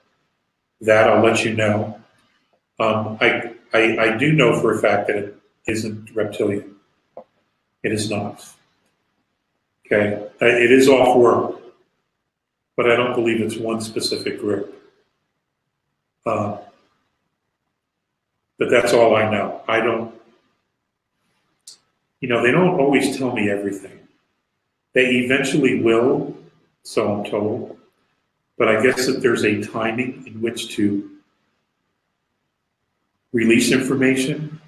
that, I'll let you know. I do know for a fact that it isn't reptilian. It is not. Okay? It is off-world, but I don't believe it's one specific group. But that's all I know. I don't, you know, they don't always tell me everything. They eventually will, so I'm told. But I guess that there's a timing in which to release information.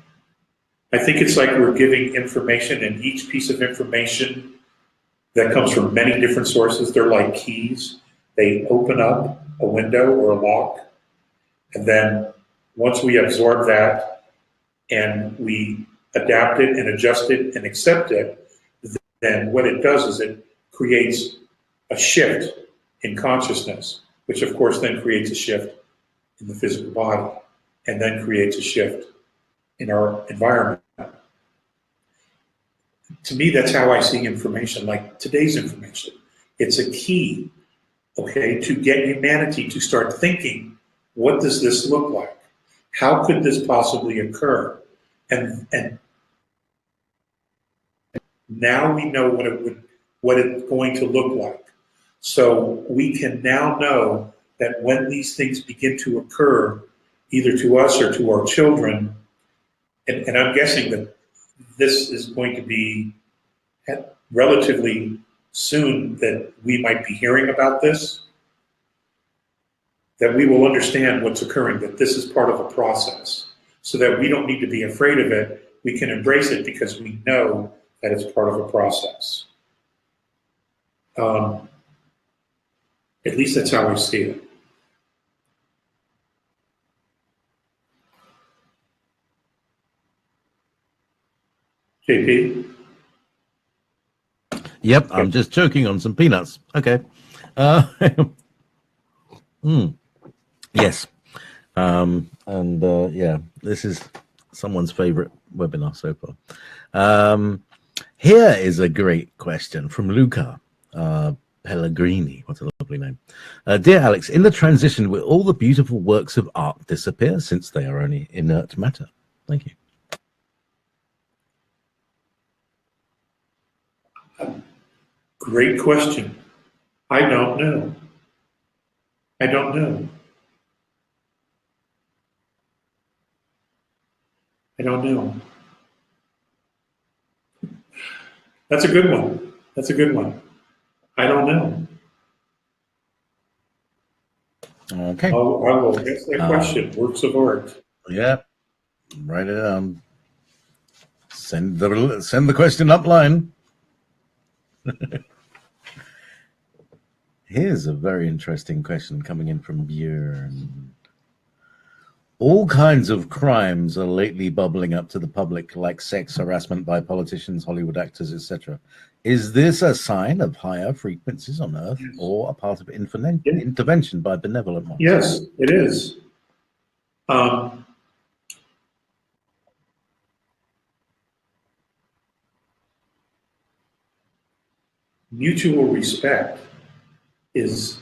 I think it's like we're giving information, and each piece of information that comes from many different sources, they're like keys. They open up a window or a lock, and then once we absorb that and we adapt it and adjust it and accept it, then what it does is it creates a shift in consciousness, which of course then creates a shift in the physical body, and then creates a shift in our environment. To me, that's how I see information, like today's information. It's a key, okay, to get humanity to start thinking, what does this look like? How could this possibly occur? And now we know what it's going to look like. So we can now know that when these things begin to occur, either to us or to our children. And I'm guessing that this is going to be relatively soon that we might be hearing about this, that we will understand what's occurring, that this is part of a process, so that we don't need to be afraid of it. We can embrace it because we know that it's part of a process. At least that's how I see it. JP? Yep, I'm just choking on some peanuts. Okay. Yes. Yeah, this is someone's favorite webinar so far. Here is a great question from Luca Pellegrini. What a lovely name. Dear Alex, in the transition, will all the beautiful works of art disappear since they are only inert matter? Thank you. Great question. I don't know. I don't know. I don't know. That's a good one. That's a good one. I don't know. Okay. I will answer that question. Works of art. Yeah. Write it down. Send the question upline. Here's a very interesting question coming in from Björn. All kinds of crimes are lately bubbling up to the public, like sex harassment by politicians, Hollywood actors, etc. Is this a sign of higher frequencies on Earth, or a part of intervention by benevolent ones? Yes, it is. Mutual respect is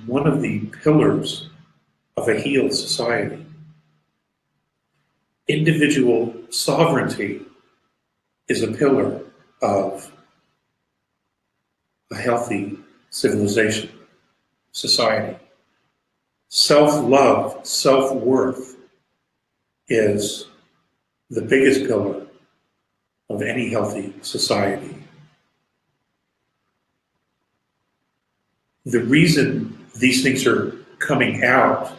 one of the pillars of a healed society. Individual sovereignty is a pillar of a healthy civilization, society. Self-love, self-worth is the biggest pillar of any healthy society. The reason these things are coming out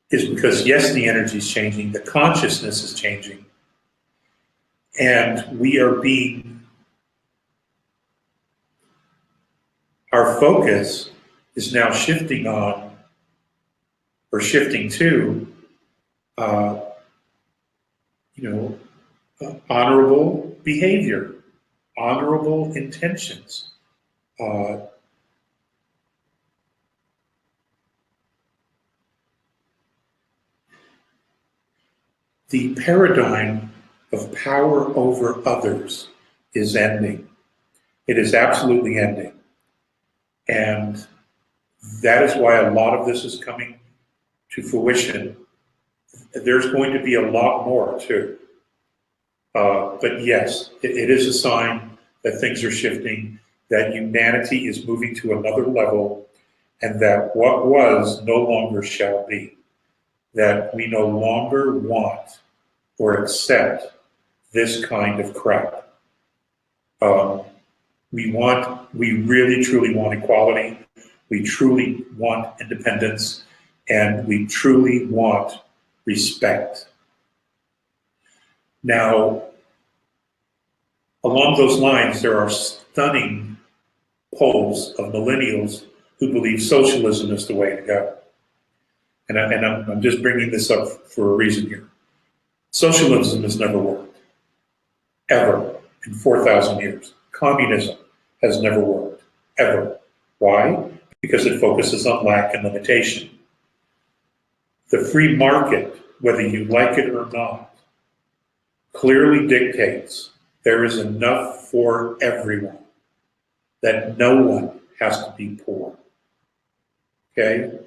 is because, yes, the energy is changing, the consciousness is changing, and our focus is now shifting to, honorable behavior, honorable intentions. The paradigm of power over others is ending. It is absolutely ending. And that is why a lot of this is coming to fruition. There's going to be a lot more too. But yes, it is a sign that things are shifting, that humanity is moving to another level, and that what was no longer shall be. That we no longer want or accept this kind of crap. We really truly want equality. We truly want independence, and we truly want respect. Now, along those lines, there are stunning polls of millennials who believe socialism is the way to go. And I'm just bringing this up for a reason here. Socialism has never worked, ever, in 4,000 years. Communism has never worked, ever. Why? Because it focuses on lack and limitation. The free market, whether you like it or not, clearly dictates there is enough for everyone, that no one has to be poor. Okay?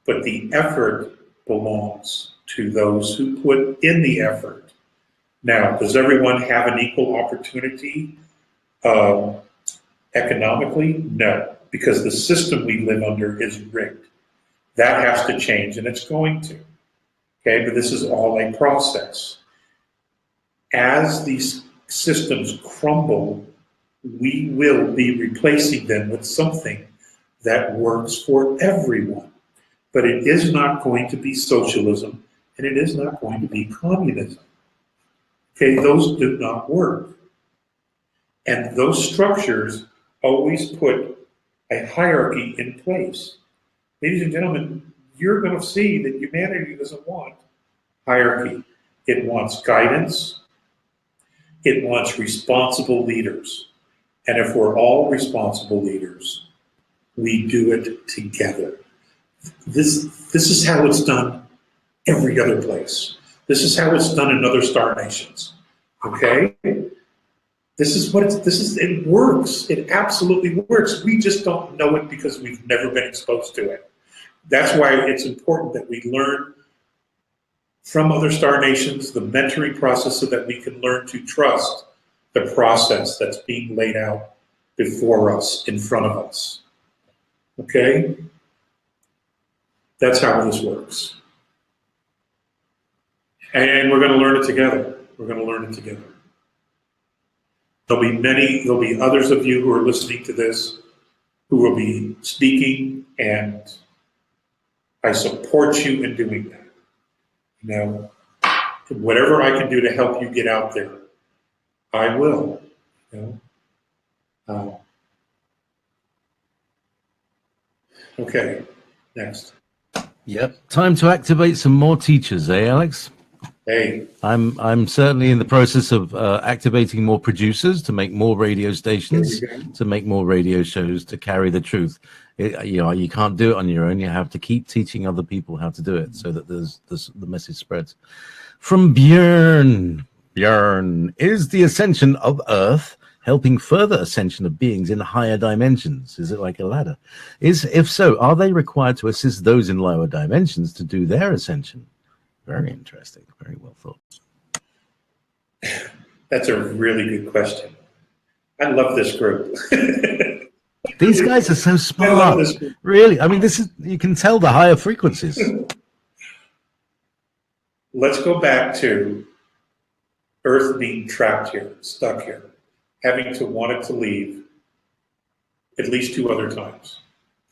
But the effort belongs to those who put in the effort. Now, does everyone have an equal opportunity economically? No, because the system we live under is rigged. That has to change, and it's going to. Okay, but this is all a process. As these systems crumble, we will be replacing them with something that works for everyone. But it is not going to be socialism, and it is not going to be communism. Okay, those do not work. And those structures always put a hierarchy in place. Ladies and gentlemen, you're going to see that humanity doesn't want hierarchy. It wants guidance. It wants responsible leaders. And if we're all responsible leaders, we do it together. This is how it's done every other place. This is how it's done in other star nations. Okay? It works. It absolutely works. We just don't know it because we've never been exposed to it. That's why it's important that we learn from other star nations, the mentoring process, so that we can learn to trust the process that's being laid out before us, in front of us. Okay? That's how this works. And we're going to learn it together. We're going to learn it together. There'll be others of you who are listening to this who will be speaking, and I support you in doing that. You know, whatever I can do to help you get out there, I will. You know? Okay, next. Yep, time to activate some more teachers, eh, Alex? Hey, I'm certainly in the process of activating more producers to make more radio stations, to make more radio shows, to carry the truth. You can't do it on your own. You have to keep teaching other people how to do it, so that the message spreads. From Björn, is the ascension of Earth helping further ascension of beings in higher dimensions? Is it like a ladder? If so, are they required to assist those in lower dimensions to do their ascension? Very interesting. Very well thought. That's a really good question. I love this group. These guys are so smart. Really, I mean, you can tell the higher frequencies. Let's go back to Earth being trapped here, stuck here, having to want it to leave at least 2 other times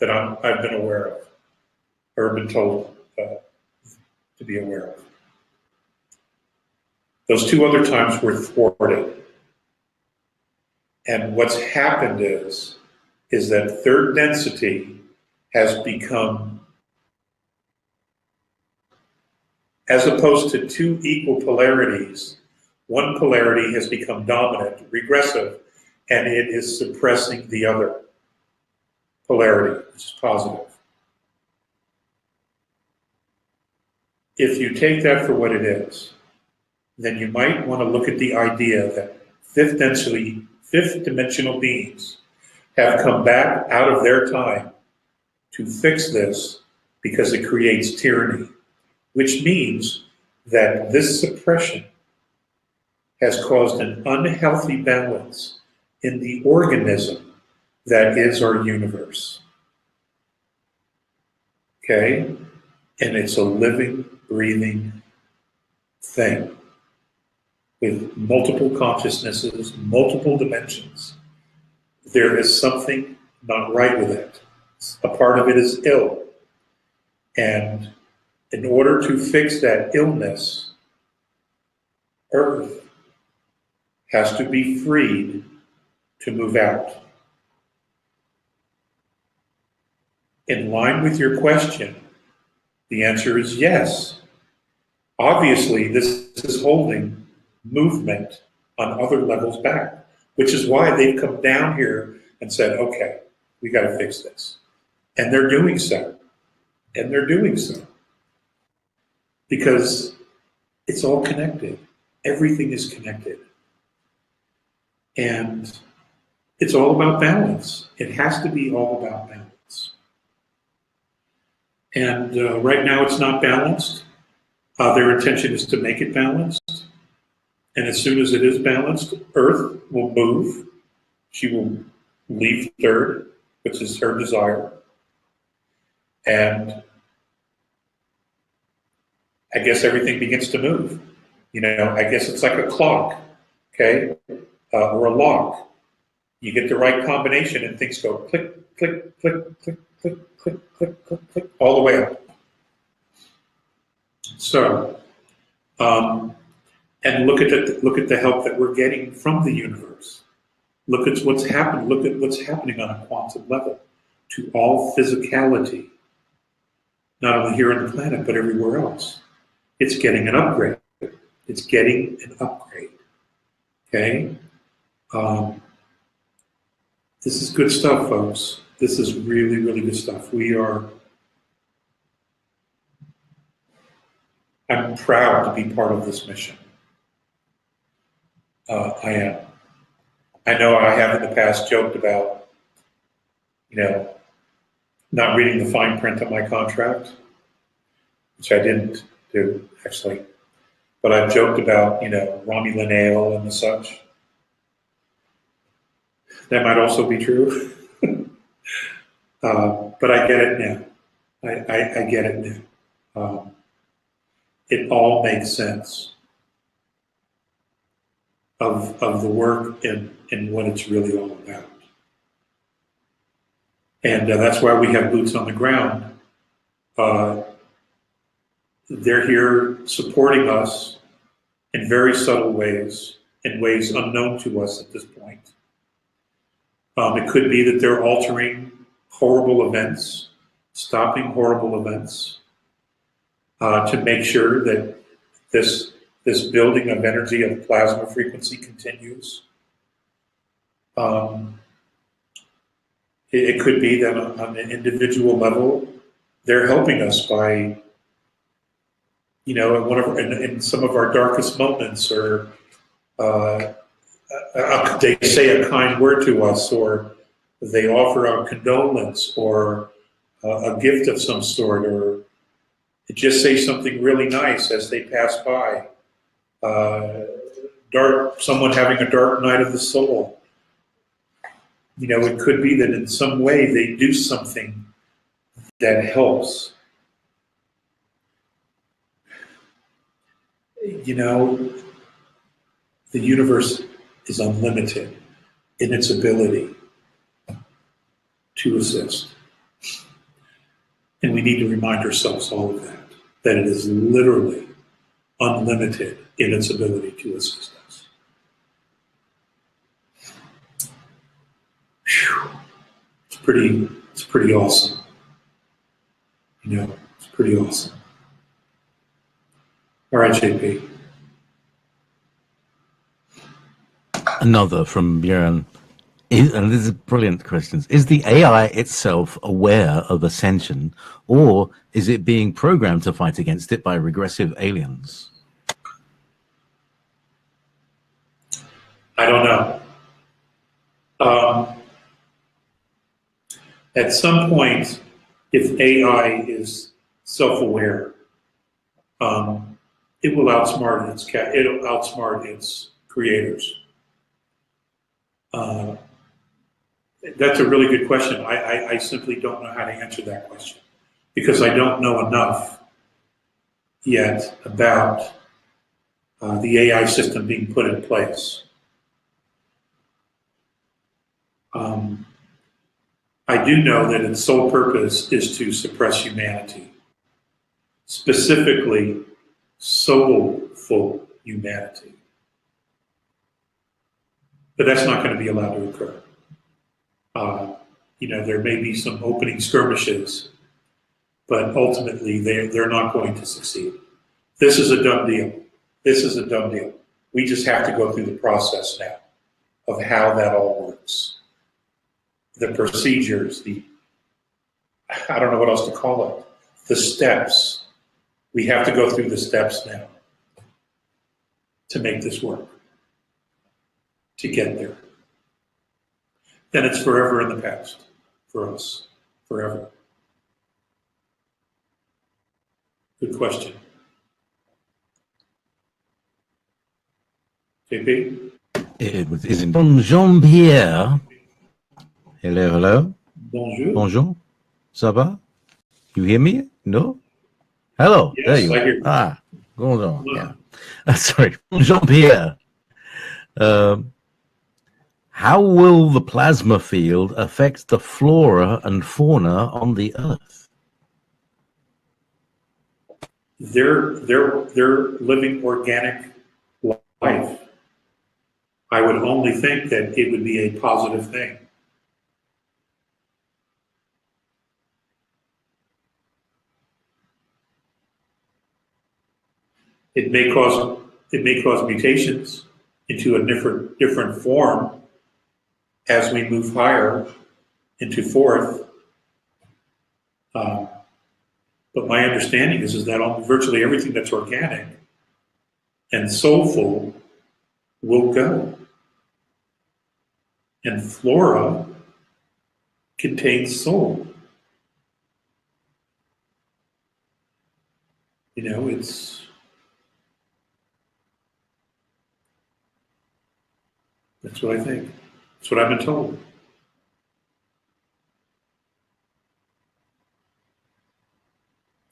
that I've been aware of, or been told to be aware of. Those 2 other times were thwarted. And what's happened is that third density has become, as opposed to 2 equal polarities, one polarity has become dominant, regressive, and it is suppressing the other polarity, which is positive. If you take that for what it is, then you might want to look at the idea that fifth dimensional beings have come back out of their time to fix this, because it creates tyranny, which means that this suppression has caused an unhealthy balance in the organism that is our universe. Okay? And it's a living, breathing thing with multiple consciousnesses, multiple dimensions. There is something not right with it. A part of it is ill. And in order to fix that illness, Earth has to be freed to move out. In line with your question, the answer is yes. Obviously, this is holding movement on other levels back, which is why they've come down here and said, okay, we got to fix this. And they're doing so. And they're doing so. Because it's all connected. Everything is connected. And it's all about balance. It has to be all about balance. And right now it's not balanced. Their intention is to make it balanced. And as soon as it is balanced, Earth will move. She will leave third, which is her desire. And I guess everything begins to move. I guess it's like a clock, okay, or a lock. You get the right combination and things go click, click, click, click, click, click, click, click, click, all the way up. So, and look at the help that we're getting from the universe. Look at what's happening. Look at what's happening on a quantum level to all physicality, not only here on the planet but everywhere else. It's getting an upgrade. It's getting an upgrade. Okay. This is good stuff, folks. This is really, really good stuff. I'm proud to be part of this mission. I am. I know I have in the past joked about, not reading the fine print of my contract, which I didn't do, actually. But I've joked about, Romulan ale and the such. That might also be true. But I get it now. I get it now. It all makes sense of the work and what it's really all about. And that's why we have boots on the ground. They're here supporting us in very subtle ways, in ways unknown to us at this point. It could be that they're altering horrible events, stopping horrible events, to make sure that this building of energy of plasma frequency continues. It could be that on an individual level, they're helping us by, in some of our darkest moments, or they say a kind word to us, or they offer a condolence, or a gift of some sort, or just say something really nice as they pass by. Someone having a dark night of the soul. It could be that in some way they do something that helps. The universe is unlimited in its ability to assist. And we need to remind ourselves all of that it is literally unlimited in its ability to assist us. Whew. It's pretty awesome. It's pretty awesome. All right, JP. Another from Björn. And this is brilliant questions. Is the AI itself aware of Ascension, or is it being programmed to fight against it by regressive aliens? I don't know. At some point, if AI is self-aware, it will outsmart its creators. That's a really good question. I simply don't know how to answer that question because I don't know enough yet about the AI system being put in place. I do know that its sole purpose is to suppress humanity, specifically soulful humanity. But that's not going to be allowed to occur. There may be some opening skirmishes, but ultimately they're not going to succeed. This is a done deal. This is a done deal. We just have to go through the process now of how that all works. The procedures, I don't know what else to call it, the steps. We have to go through the steps now to make this work, to get there. Then it's forever in the past for us, forever. Good question. JP? It is in Jean-Pierre. Hello. Bonjour. Bonjour. Ça va? You hear me? No? Hello. Yes, there you I hear you. are. Gordon, yeah. Sorry, Jean-Pierre. How will the plasma field affect the flora and fauna on the Earth? They're living organic life. I would only think that it would be a positive thing. It may cause mutations into a different form as we move higher into fourth. But my understanding is that virtually everything that's organic and soulful will go. And flora contains soul. You know, that's what I think. That's what I've been told.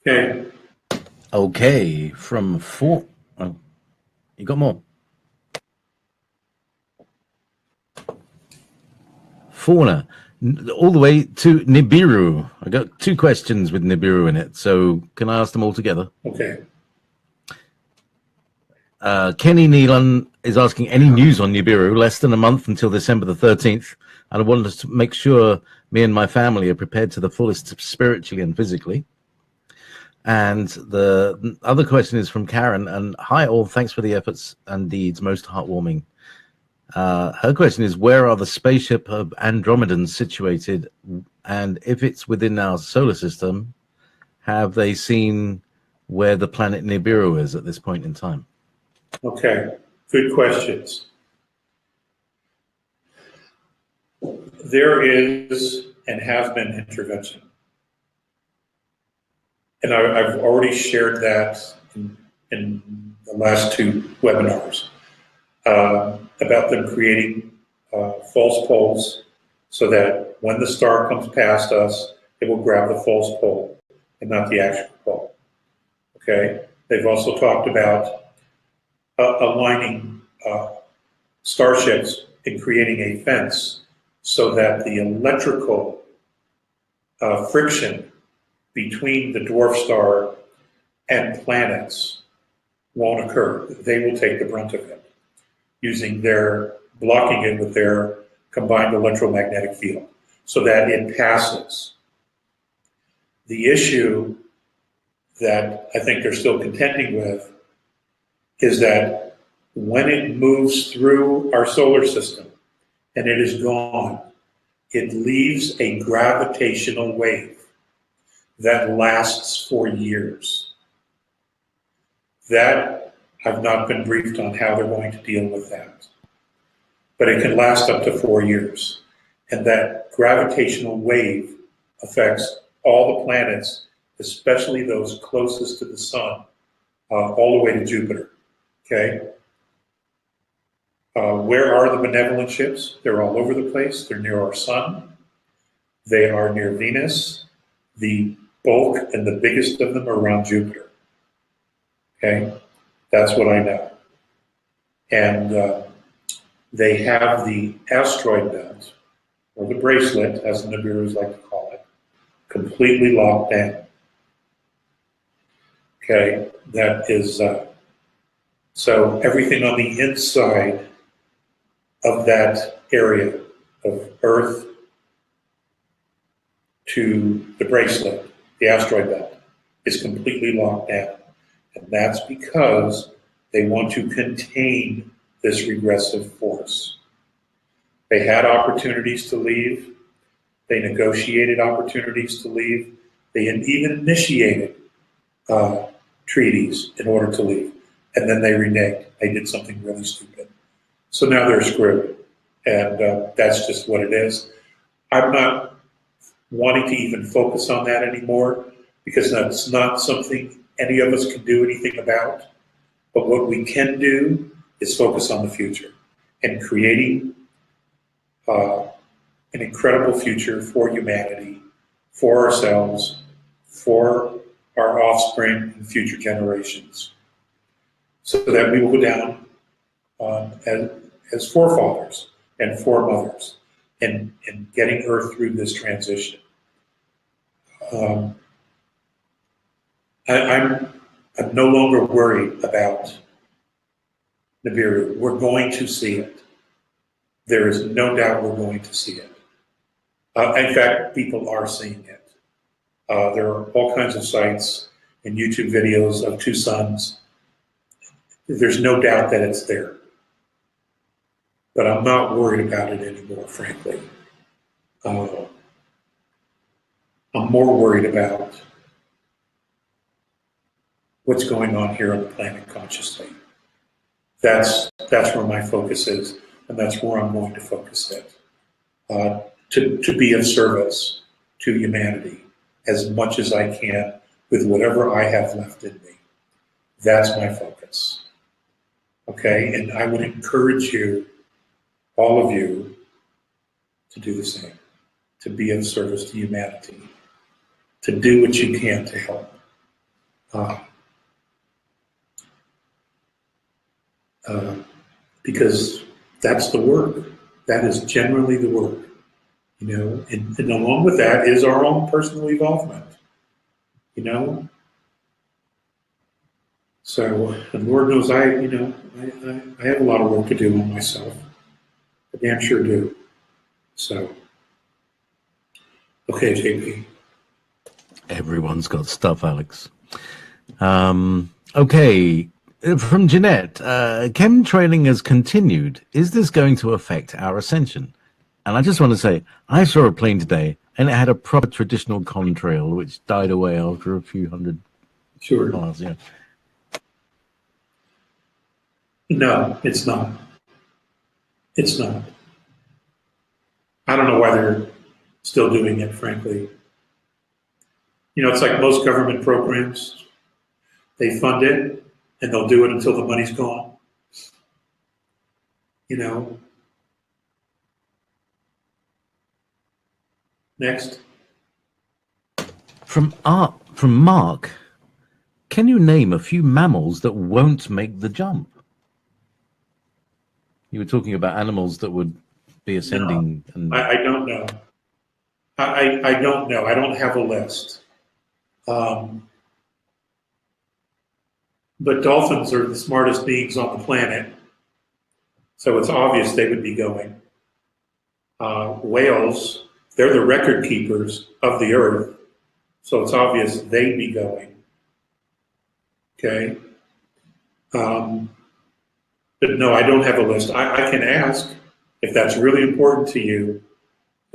Okay. Okay, from four. Oh, you got more. Fauna, all the way to Nibiru. I got two questions with Nibiru in it, so can I ask them all together? Okay. Kenny Nealon is asking any news on Nibiru. Less than a month until December the 13th, and I wanted to make sure me and my family are prepared to the fullest spiritually and physically. And the other question is from Karen, and hi all, thanks for the efforts and deeds, most heartwarming. Her question is, where are the spaceship of Andromedan situated? And if it's within our solar system, have they seen where the planet Nibiru is at this point in time? Okay, good questions. There is and has been intervention. And I've already shared that in the last two webinars about them creating false poles so that when the star comes past us, it will grab the false pole and not the actual pole. Okay? They've also talked about aligning starships and creating a fence so that the electrical friction between the dwarf star and planets won't occur. They will take the brunt of it, blocking it with their combined electromagnetic field so that it passes. The issue that I think they're still contending with is that when it moves through our solar system and it is gone, it leaves a gravitational wave that lasts for years. That, I've not been briefed on how they're going to deal with that. But it can last up to 4 years. And that gravitational wave affects all the planets, especially those closest to the sun, all the way to Jupiter. Okay? Where are the benevolent ships? They're all over the place. They're near our sun. They are near Venus. The bulk and the biggest of them are around Jupiter. Okay? That's what I know. And they have the asteroid belt, or the bracelet, as the Nibirus like to call it, completely locked down. Okay? That is, so everything on the inside of that area of Earth to the bracelet, the asteroid belt, is completely locked down. And that's because they want to contain this regressive force. They had opportunities to leave. They negotiated opportunities to leave. They even initiated treaties in order to leave. And then they reneged. They did something really stupid. So now they're screwed. And that's just what it is. I'm not wanting to even focus on that anymore because that's not something any of us can do anything about. But what we can do is focus on the future and creating an incredible future for humanity, for ourselves, for our offspring and future generations. so that we will go down as forefathers and foremothers in getting Earth through this transition. I'm no longer worried about Nibiru. We're going to see it. There is no doubt we're going to see it. In fact, people are seeing it. There are all kinds of sites and YouTube videos of two suns. There's no doubt that it's there. But I'm not worried about it anymore, frankly. I'm more worried about what's going on here on the planet consciously. That's where my focus is, and that's where I'm going to focus it. To be of service to humanity as much as I can with whatever I have left in me. That's my focus. Okay, and I would encourage you, all of you, to do the same, to be of service to humanity, to do what you can to help. Because that's the work. That is generally the work, you know, and along with that is our own personal evolvement, you know. So, and Lord knows I have a lot of work to do on myself. I damn sure do. So, okay, JP. Everyone's got stuff, Alex. Okay, from Jeanette, chemtrailing has continued. Is this going to affect our ascension? And I just want to say, I saw a plane today, and it had a proper traditional contrail, which died away after a few hundred miles. Yeah. No, it's not. It's not. I don't know why they're still doing it, frankly. You know, it's like most government programs. They fund it, and they'll do it until the money's gone. You know. Next. From Mark, can you name a few mammals that won't make the jump? You were talking about animals that would be ascending. No, and I don't know. I don't know. I don't have a list. But dolphins are the smartest beings on the planet, so it's obvious they would be going. Whales, they're the record keepers of the earth, so it's obvious they'd be going. Okay? But no, I don't have a list. I can ask, if that's really important to you,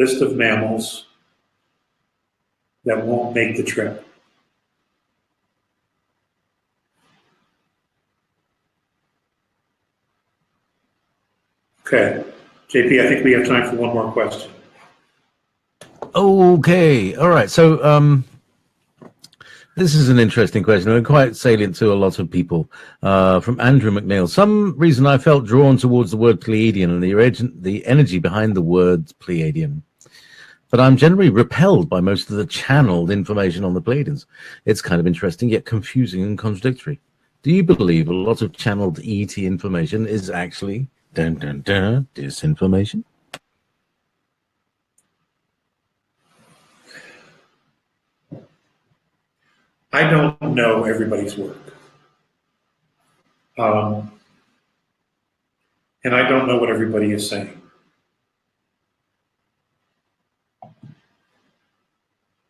list of mammals that won't make the trip. Okay, JP, I think we have time for one more question. Okay, all right. So this is an interesting question and quite salient to a lot of people. From Andrew McNeil. Some reason I felt drawn towards the word Pleiadian and the energy behind the word Pleiadian. But I'm generally repelled by most of the channeled information on the Pleiadians. It's kind of interesting, yet confusing and contradictory. Do you believe a lot of channeled ET information is actually disinformation? I don't know everybody's work. And I don't know what everybody is saying.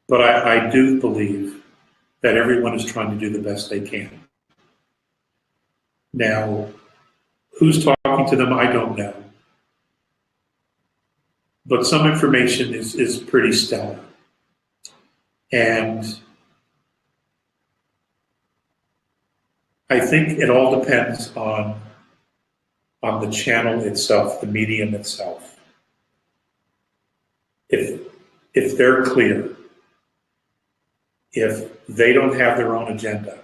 But I do believe that everyone is trying to do the best they can. Now, who's talking to them, I don't know. But some information is pretty stellar. And I think it all depends on the channel itself, the medium itself. If they're clear, if they don't have their own agenda,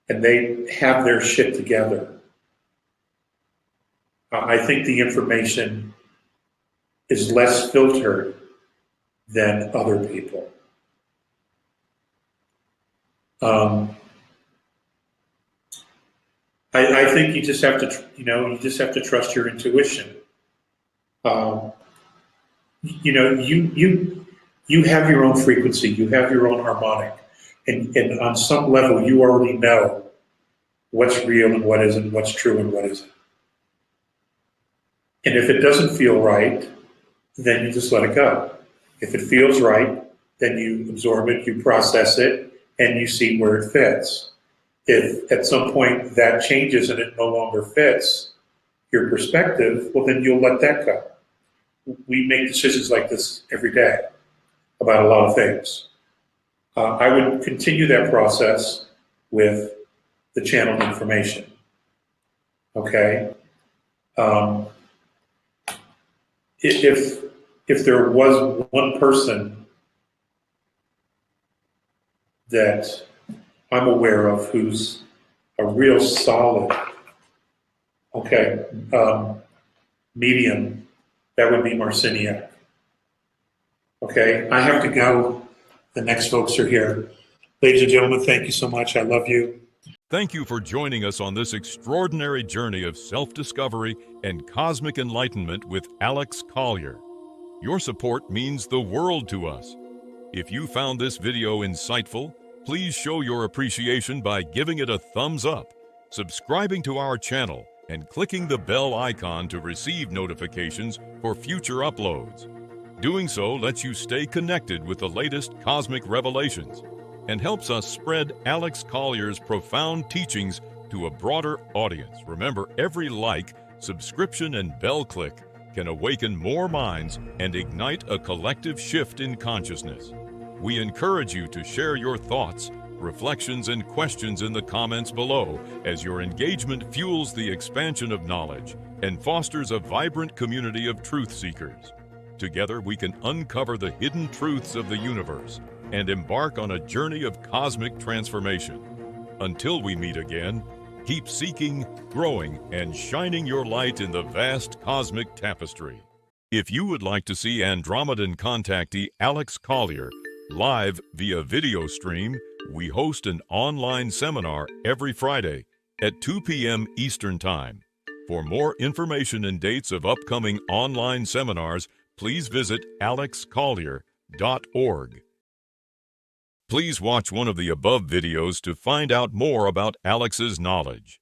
and they have their shit together, I think the information is less filtered than other people. I think you just have to, you just have to trust your intuition. You have your own frequency, you have your own harmonic, and on some level, you already know what's real and what isn't, what's true and what isn't. And if it doesn't feel right, then you just let it go. If it feels right, then you absorb it, you process it, and you see where it fits. If at some point that changes and it no longer fits your perspective, well, then you'll let that go. We make decisions like this every day about a lot of things. I would continue that process with the channeled information. Okay? If there was one person that I'm aware of who's a real solid, medium, that would be Marciniak. Okay, I have to go. The next folks are here. Ladies and gentlemen, thank you so much. I love you. Thank you for joining us on this extraordinary journey of self-discovery and cosmic enlightenment with Alex Collier. Your support means the world to us. If you found this video insightful, please show your appreciation by giving it a thumbs up, subscribing to our channel, and clicking the bell icon to receive notifications for future uploads. Doing so lets you stay connected with the latest cosmic revelations and helps us spread Alex Collier's profound teachings to a broader audience. Remember, every like, subscription, and bell click can awaken more minds and ignite a collective shift in consciousness. We encourage you to share your thoughts, reflections, and questions in the comments below, as your engagement fuels the expansion of knowledge and fosters a vibrant community of truth seekers. Together, we can uncover the hidden truths of the universe and embark on a journey of cosmic transformation. Until we meet again, keep seeking, growing, and shining your light in the vast cosmic tapestry. If you would like to see Andromedan contactee Alex Collier live via video stream, we host an online seminar every Friday at 2 p.m. Eastern Time. For more information and dates of upcoming online seminars, please visit alexcollier.org. Please watch one of the above videos to find out more about Alex's knowledge.